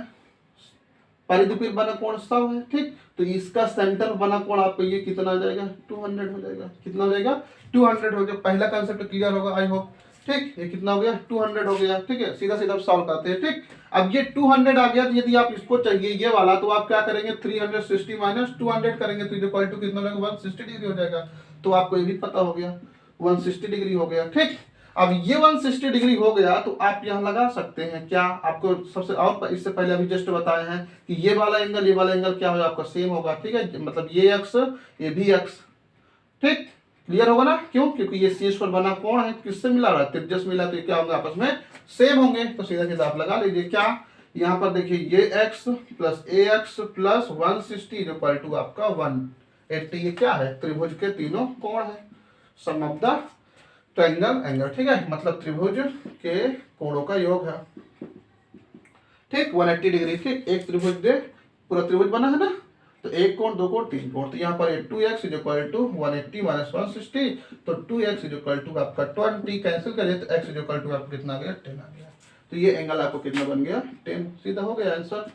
परिधिपीर बना कोण सब है। ठीक, तो इसका सेंटर बना कोण आपको ये कितना आ जाएगा 200 हो जाएगा। कितना हो जाएगा 200 हो जाएगा। पहला कंसेप्ट क्लियर होगा आई होप। ठीक, ये कितना हो गया 200 हो गया। ठीक है, सीधा सीधा सॉल्व करते हैं। ठीक, अब ये 200 आ गया, तो यदि आप इसको चाहिए ये वाला, तो आप क्या करेंगे 360 माइनस 200 करेंगे, तो इक्वल टू कितना होगा 160 डिग्री हो जाएगा। तो आपको ये भी पता हो गया 160 डिग्री हो गया। ठीक, अब ये 160 डिग्री हो गया, तो आप यहाँ लगा सकते हैं क्या, आपको सबसे और इससे पहले अभी जस्ट बताए हैं कि ये वाला एंगल क्या होगा आपका सेम होगा। ठीक है, मतलब ये एक्स ये भी एक्स। ठीक, क्लियर होगा ना, क्यों? क्योंकि ये शीर्ष पर बना कोण है, किससे मिला रहा है, त्रिज्या से मिला, तो क्या होंगे आपस में सेम होंगे। तो सीधा सीधा आप लगा लीजिए क्या, यहाँ पर देखिए ये x plus AX plus 160 equal to आपका 180, ये क्या है त्रिभुज के तीनों कोण है, sum of the triangle angle. ठीक है, मतलब त्रिभुज के कोणों का योग है। ठीक, 180 डिग्री। ठीक, एक त्रिभुज दे, पूरा त्रिभुज बना है ना, तो एक कोण, दो कोण, तीन कोण, तो यहाँ पर 2x इक्वल टू 180 माइनस 160, तो 2x इक्वल टू आपका 20, कैंसिल करिए तो x इक्वल टू आपको कितना आ गया 10 आ गया। तो ये एंगल आपको कितना बन गया 10, सीधा हो गया आंसर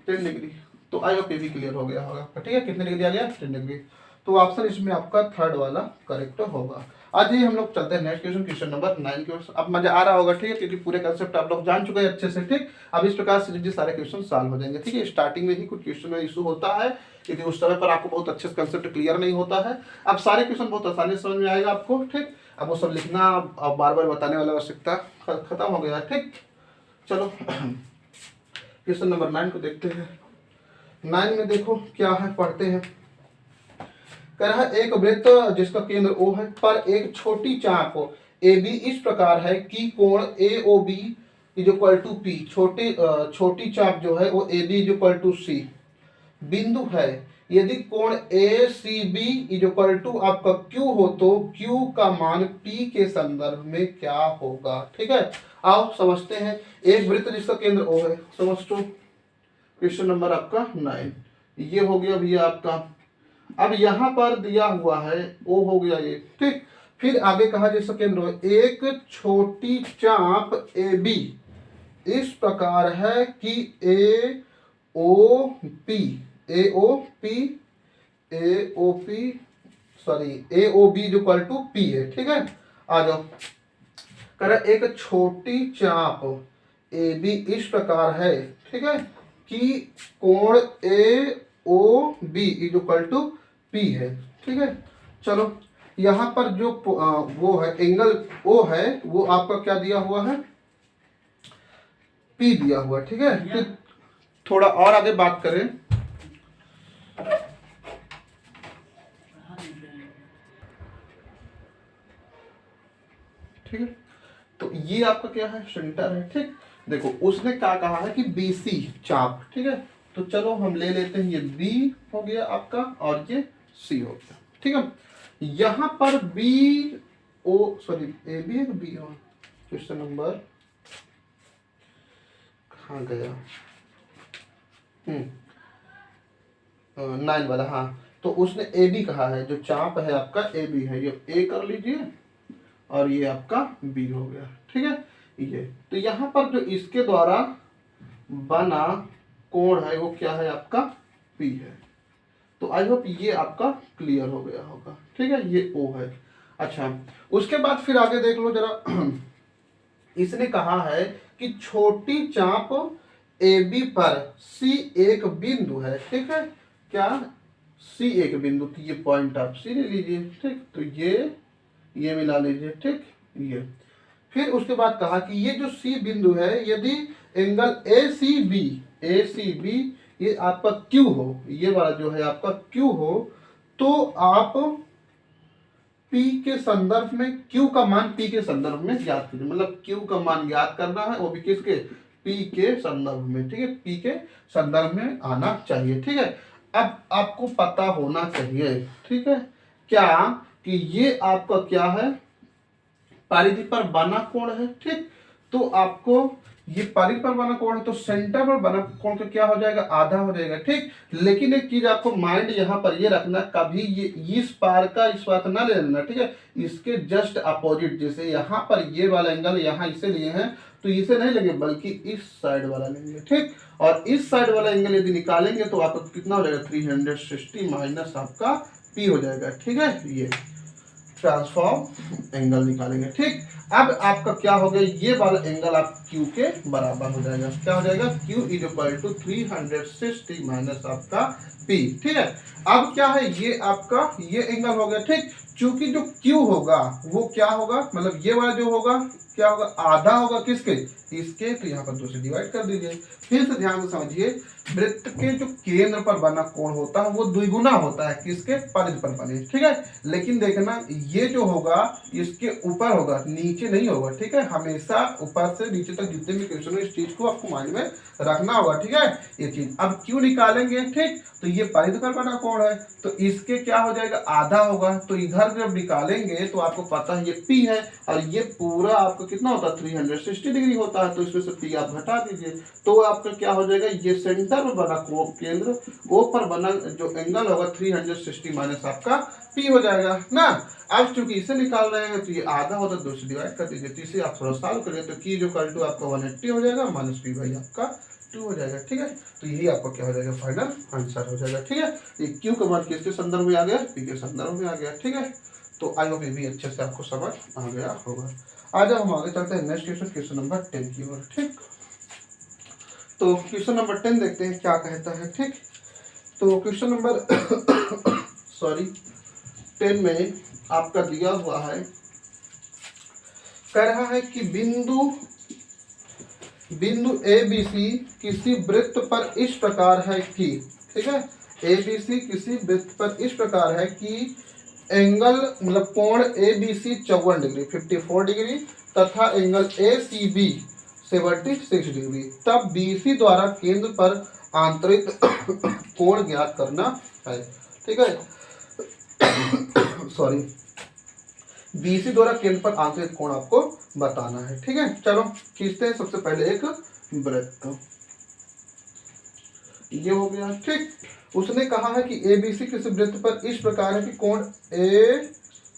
10 डिग्री। तो आई होप ये भी क्लियर हो गया होगा। ठीक है, कितने डिग्री आ गया 10 डिग्री। तो ऑप्शन इसमें आपका थर्ड वाला करेक्ट होगा। आज ही हम लोग चलते हैं नेक्स्ट क्वेश्चन, क्वेश्चन नंबर 9 के। अब मजा आ रहा होगा। ठीक है, क्योंकि पूरे कंसेप्ट आप लोग जान चुके हैं अच्छे से। ठीक, अब इस प्रकार से सारे क्वेश्चन सॉल्व हो जाएंगे। ठीक है, स्टार्टिंग में ही कुछ क्वेश्चन में इशू होता है, क्योंकि उस समय पर आपको बहुत अच्छे से कंसेप्ट क्लियर नहीं होता है। अब सारे क्वेश्चन बहुत आसानी से समझ में आएगा आपको। ठीक, अब वो सब लिखना अब बार बार बताने वाला आवश्यकता खत्म हो गया। ठीक, चलो क्वेश्चन नंबर 9 को देखते हैं। 9 में देखो क्या है, पढ़ते हैं। कह रहा है एक वृत्त जिसका केंद्र O है पर एक छोटी चाप AB इस प्रकार है कि कोण AOB इक्वल टू P, छोटी चाप जो है वो AB इक्वल टू C बिंदु है। यदि कोण ACB इक्वल टू आपका Q हो, तो Q का मान P के संदर्भ में क्या होगा। ठीक है, आओ समझते हैं। एक वृत्त जिसका केंद्र O है, समझ लो। क्वेश्चन नंबर आपका 9 ये हो गया भैया आपका। अब यहाँ पर दिया हुआ है O हो गया ये। ठीक, फिर आगे कहा जिसका केंद्र है, एक छोटी चाप AB इस प्रकार है कि AOB इक्वल टू P है। ठीक है, आ जाओ। कह रहा है एक छोटी चाप AB इस प्रकार है, ठीक है, कि कोण AOB इक्वल टू P है। ठीक है, चलो यहाँ पर जो वो है एंगल O है, वो आपका क्या दिया हुआ है P दिया हुआ। ठीक है, थोड़ा और आगे बात करें, ठीक है, तो ये आपका क्या है, सेंटर है। ठीक, देखो उसने क्या कहा है कि BC चाप, ठीक है, तो चलो हम ले लेते हैं, ये B हो गया आपका और ये C हो गया। ठीक है, यहां पर AB है B हो, क्वेश्चन नंबर कहाँ गया, 9 वाला, हाँ, तो उसने AB कहा है, जो चाप है आपका AB है, ये A कर लीजिए और ये आपका B हो गया। ठीक है, ये तो यहाँ पर जो इसके द्वारा बना कोण है वो क्या है आपका P है। तो आई होप ये आपका क्लियर हो गया होगा। ठीक है, ये O है। अच्छा, उसके बाद फिर आगे देख लो जरा इसने कहा है कि छोटी चाप AB पर C एक बिंदु है। ठीक है, क्या C एक बिंदु, तो ये पॉइंट आप C ले लीजिए। ठीक, तो ये मिला लीजिए। ठीक, ये फिर उसके बाद कहा कि ये जो C बिंदु है, यदि एंगल ACB ये आपका Q हो, ये वाला जो है आपका Q हो, तो आप P के संदर्भ में Q का मान P के संदर्भ में ज्ञात कीजिए। मतलब Q का मान ज्ञात करना है, वो भी किसके, P के संदर्भ में। ठीक है, P के संदर्भ में आना चाहिए। ठीक है, अब आपको पता होना चाहिए, ठीक है, क्या कि ये आपका क्या है, परिधि पर बना कोण है। ठीक, तो आपको ये परिधि पर बना कोण है, तो सेंटर पर बना कोण का क्या हो जाएगा, आधा हो जाएगा। ठीक, लेकिन एक चीज आपको माइंड यहाँ पर ये रखना, कभी ये इस पार का इस बात ना ले लेना। ठीक है, इसके जस्ट अपोजिट, जैसे यहाँ पर ये वाला एंगल यहाँ इसे लिए हैं, तो इसे नहीं लेंगे बल्कि इस साइड वाला लेंगे। ठीक, और इस साइड वाला एंगल यदि निकालेंगे तो आपको कितना हो जाएगा, 360 माइनस आपका P हो जाएगा। ठीक है, ये ट्रांसफॉर्म एंगल निकालेंगे। ठीक, अब आपका क्या हो गया, ये वाला एंगल आप Q के बराबर हो जाएगा। क्या हो जाएगा, Q is equal to 360 minus आपका P। ठीक है, अब क्या है, ये आपका ये एंगल हो गया। ठीक, चूंकि जो Q होगा वो क्या होगा, मतलब ये वाला जो होगा क्या होगा, आधा होगा किसके, इसके, तो यहाँ पर 2 से डिवाइड कर दीजिए। फिर से ध्यान से समझिए, वृत्त के जो केंद्र पर बना कोण होता है वो द्विगुना होता है किसके, परिधि पर बने। ठीक है, लेकिन देखना ये जो होगा इसके ऊपर होगा, नीचे नहीं होगा। ठीक है, हमेशा ऊपर से नीचे तक जितने भी क्वेश्चन है इस चीज को आपको माइंड में रखना होगा। ठीक है, ये चीज अब क्यों निकालेंगे। ठीक, तो ये परिधि पर बना कोण है, तो इसके क्या हो जाएगा, आधा होगा। तो इधर जब निकालेंगे तो आपको पता है ये P है, और ये पूरा आपका कितना होता है, 360 डिग्री होता है। तो इसमें से P आप घटा दीजिए, तो आपका क्या हो जाएगा, ये सेंटर में बना केंद्र O पर बना जो एंगल होगा 360 माइनस आपका P हो जाएगा ना। अब चूंकि इसे निकाल रहे हैं तो ये आधा होता है, 2 से डिवाइड कर दीजिए। तो इसे आप थोड़ा सॉल्व करिए, तो Q जो इक्वल टू आपका 180 हो जाएगा माइनस P भाई आपका 2 हो जाएगा। ठीक है, तो यही आपका क्या हो जाएगा, फाइनल आंसर हो जाएगा। ठीक है, ये Q का मान किसके संदर्भ में आ गया, P के संदर्भ में आ गया। ठीक है, तो आई होप ये भी अच्छे से आपको समझ आ गया होगा। आज हम आगे चलते हैं नेक्स्ट क्वेश्चन, क्वेश्चन नंबर 10 की ओर। ठीक, तो क्वेश्चन नंबर 10 देखते हैं क्या कहता है। ठीक, तो क्वेश्चन नंबर 10 में आपका दिया हुआ है, कह रहा है कि बिंदु ABC किसी वृत्त पर इस प्रकार है कि, ठीक है, ABC किसी वृत्त पर इस प्रकार है कि एंगल मतलब कोण ABC 54 डिग्री 54 डिग्री तथा एंगल ACB 76 डिग्री, तब BC द्वारा केंद्र पर आंतरिक कोण ज्ञात करना है। ठीक है, सॉरी, BC द्वारा केंद्र पर आंतरिक कोण आपको बताना है। ठीक है, चलो खींचते हैं। सबसे पहले एक वृत्त, ये हो गया। ठीक, उसने कहा है कि ABC किसी वृत्त पर इस प्रकार है कि कोण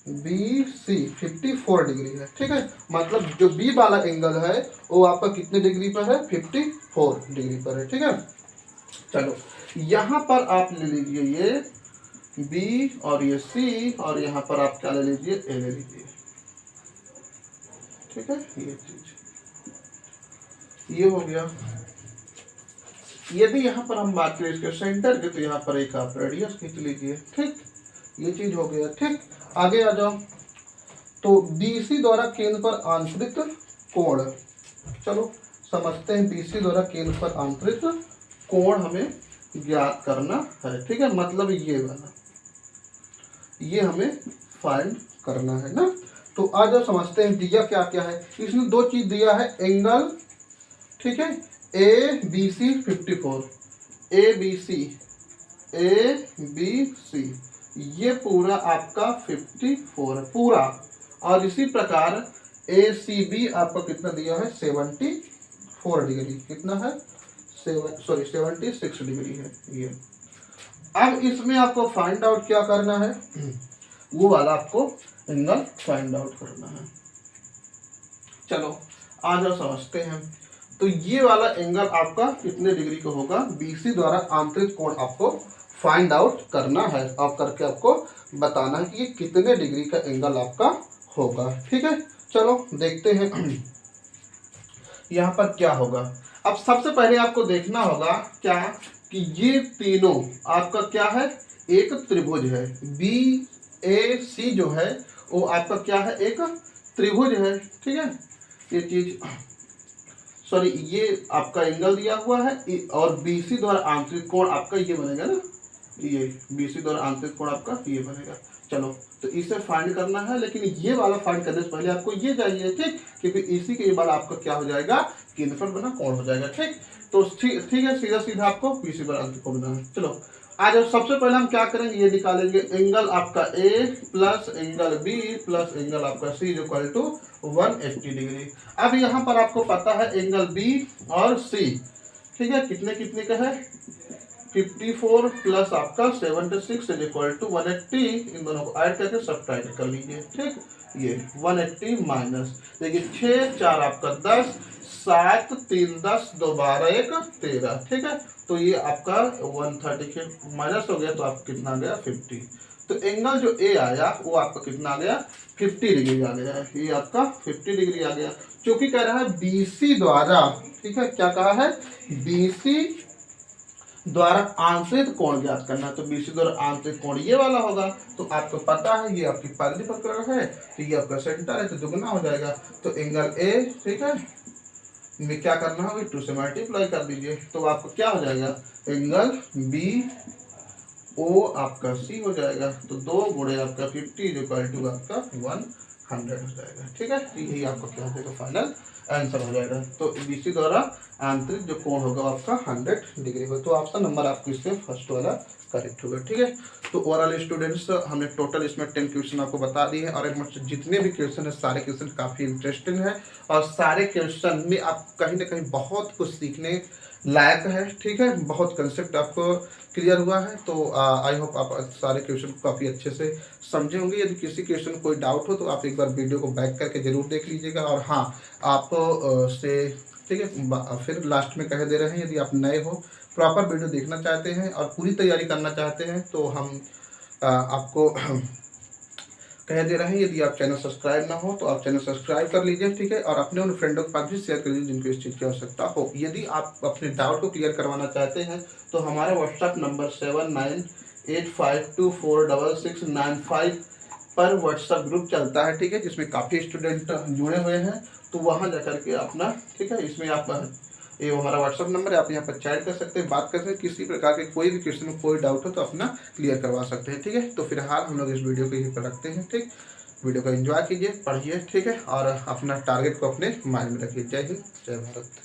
ABC 54 डिग्री है। ठीक है, मतलब जो B वाला एंगल है वो आपका कितने डिग्री पर है, 54 डिग्री पर है। ठीक है, चलो यहाँ पर आप ले लीजिए ये B और ये C, और यहाँ पर आप क्या ले लीजिए, A ले लीजिए। ठीक है, ये चीज ये हो गया। यदि यहाँ पर हम बात करें इसके सेंटर की, तो यहाँ पर एक आप रेडियस खींच लीजिए। ठीक, ये चीज हो गया। ठीक, आगे आ जाओ। तो BC द्वारा केंद्र पर आंतरिक कोण, चलो समझते हैं BC द्वारा केंद्र पर आंतरिक कोण हमें ज्ञात करना है, ठीक है, मतलब ये वाला, ये हमें फाइंड करना है ना। तो आज आप समझते हैं दिया क्या क्या है। इसने दो चीज दिया है, एंगल, ठीक है, A B C 54, A B C ये पूरा आपका 54 है पूरा। और इसी प्रकार ए सी बी आपका कितना दिया है, 74 डिग्री, कितना है, 76 डिग्री है ये। अब इसमें आपको फाइंड आउट क्या करना है, वो वाला आपको एंगल फाइंड आउट करना है। चलो आज आप समझते हैं। तो ये वाला एंगल आपका कितने डिग्री का होगा, बीसी द्वारा आंतरिक कोण आपको फाइंड आउट करना है, आप करके आपको बताना है कि ये कितने डिग्री का एंगल आपका होगा, ठीक है। चलो देखते हैं यहाँ पर क्या होगा। अब सबसे पहले आपको देखना होगा क्या, कि ये तीनों आपका क्या है, एक त्रिभुज है, बी ए सी जो है वो आपका क्या है, एक त्रिभुज है, ठीक है। ये चीज सॉरी, ये आपका एंगल दिया हुआ है और बीसी द्वारा आंतरिक कोण आपका ये बनेगा ना, ये बीसी द्वारा आंतरिक कोण आपका ये बनेगा। चलो तो इसे फाइंड करना है, लेकिन ये वाला फाइंड करने से पहले आपको ये चाहिए, ठीक, क्योंकि इसी के बाद आपका क्या हो जाएगा, केंद्रफल बना कोण हो जाएगा, ठीक। तो ठीक है, सीधा सीधा आपको बीसी द्वारा आंतरिक कोण बनाना है। चलो आज सबसे पहले हम क्या करेंगे, ये निकालेंगे एंगल आपका A plus angle B plus angle आपका सी इक्वल टू 180 डिग्री। अब यहाँ पर आपको पता है एंगल बी और सी, ठीक है, कितने कितने का है, 54 प्लस आपका 76 इज इक्वल टू 180, इन दोनों को ऐड करके सब्ट्रैक्ट कर लीजिए, ठीक। ये 180 माइनस, देखिए 6 4 आपका 10, 7 3 10 2 12 1 13, ठीक है। तो ये आपका 130 के माइनस हो गया, तो आप कितना आ गया, 50। तो एंगल जो ए आया वो आपका कितना आ गया, 50 डिग्री आ गया है, ये आपका 50 डिग्री आ गया, क्योंकि कह रहा है बीसी द्वारा, ठीक है, क्या कहा है, बीसी द्वारा आंतरिक कोण ज्ञात करना। तो बीसी द्वारा आंतरिक कोण ये वाला होगा, तो आपको पता है ये आपकी पहली प्रकार है, तो ये आपका सेंटर है, तो दुगना हो जाएगा। तो एंगल ए, ठीक है, में क्या करना होगा, 2 से मल्टीप्लाई कर दीजिए, तो आपको क्या हो जाएगा, एंगल बी ओ आपका सी हो जाएगा, तो 2 गुणे आपका 50 इक्वल टू आपका 100 हो जाएगा, ठीक है। यही आपका क्या हो जाएगा, फाइनल आंसर हो जाएगा। तो बीसी द्वारा आंतरिक जो कोण होगा आपका 100 डिग्री होगा। तो ऑप्शन नंबर आपको इसमें फर्स्ट वाला करेक्ट होगा, ठीक है। तो ओवरऑल स्टूडेंट्स हमने टोटल इसमें 10 क्वेश्चन आपको बता दिए हैं, और जितने भी क्वेश्चन है सारे क्वेश्चन काफ़ी इंटरेस्टिंग है, और सारे क्वेश्चन में आप कहीं ना कहीं बहुत कुछ सीखने लायक है, ठीक है, बहुत कंसेप्ट आपको क्लियर हुआ है। तो आई होप आप सारे क्वेश्चन को काफ़ी अच्छे से समझे होंगे। यदि किसी क्वेश्चन कोई डाउट हो तो आप एक बार वीडियो को बैक करके जरूर देख लीजिएगा। और हाँ, आप से ठीक है, फिर लास्ट में कह दे रहे हैं, यदि आप नए हो, प्रॉपर वीडियो देखना चाहते हैं और पूरी तैयारी करना चाहते हैं, तो हम आपको कह दे रहे हैं, यदि आप चैनल सब्सक्राइब ना हो तो आप चैनल सब्सक्राइब कर लीजिए, ठीक है। और अपने उन फ्रेंडों के पास भी शेयर कर लीजिए जिनको इस चीज़ की आवश्यकता हो। यदि आप अपने डाउट को क्लियर करवाना चाहते हैं तो हमारा व्हाट्सएप नंबर 7985246695 पर व्हाट्सएप ग्रुप चलता है, ठीक है, जिसमें काफ़ी स्टूडेंट जुड़े हुए हैं। तो वहाँ जाकर के अपना, ठीक है, इसमें आप ये हमारा व्हाट्सअप नंबर है, आप यहाँ पर चैट कर सकते हैं, बात कर सकते हैं, किसी प्रकार के कोई भी क्वेश्चन में कोई डाउट हो तो अपना क्लियर करवा सकते हैं, ठीक है। तो फिलहाल हम लोग इस वीडियो को यहीं पर रखते हैं, ठीक। वीडियो को एंजॉय कीजिए, पढ़िए, ठीक है, और अपना टारगेट को अपने माइंड में रखिए। जय हिंद, जय भारत।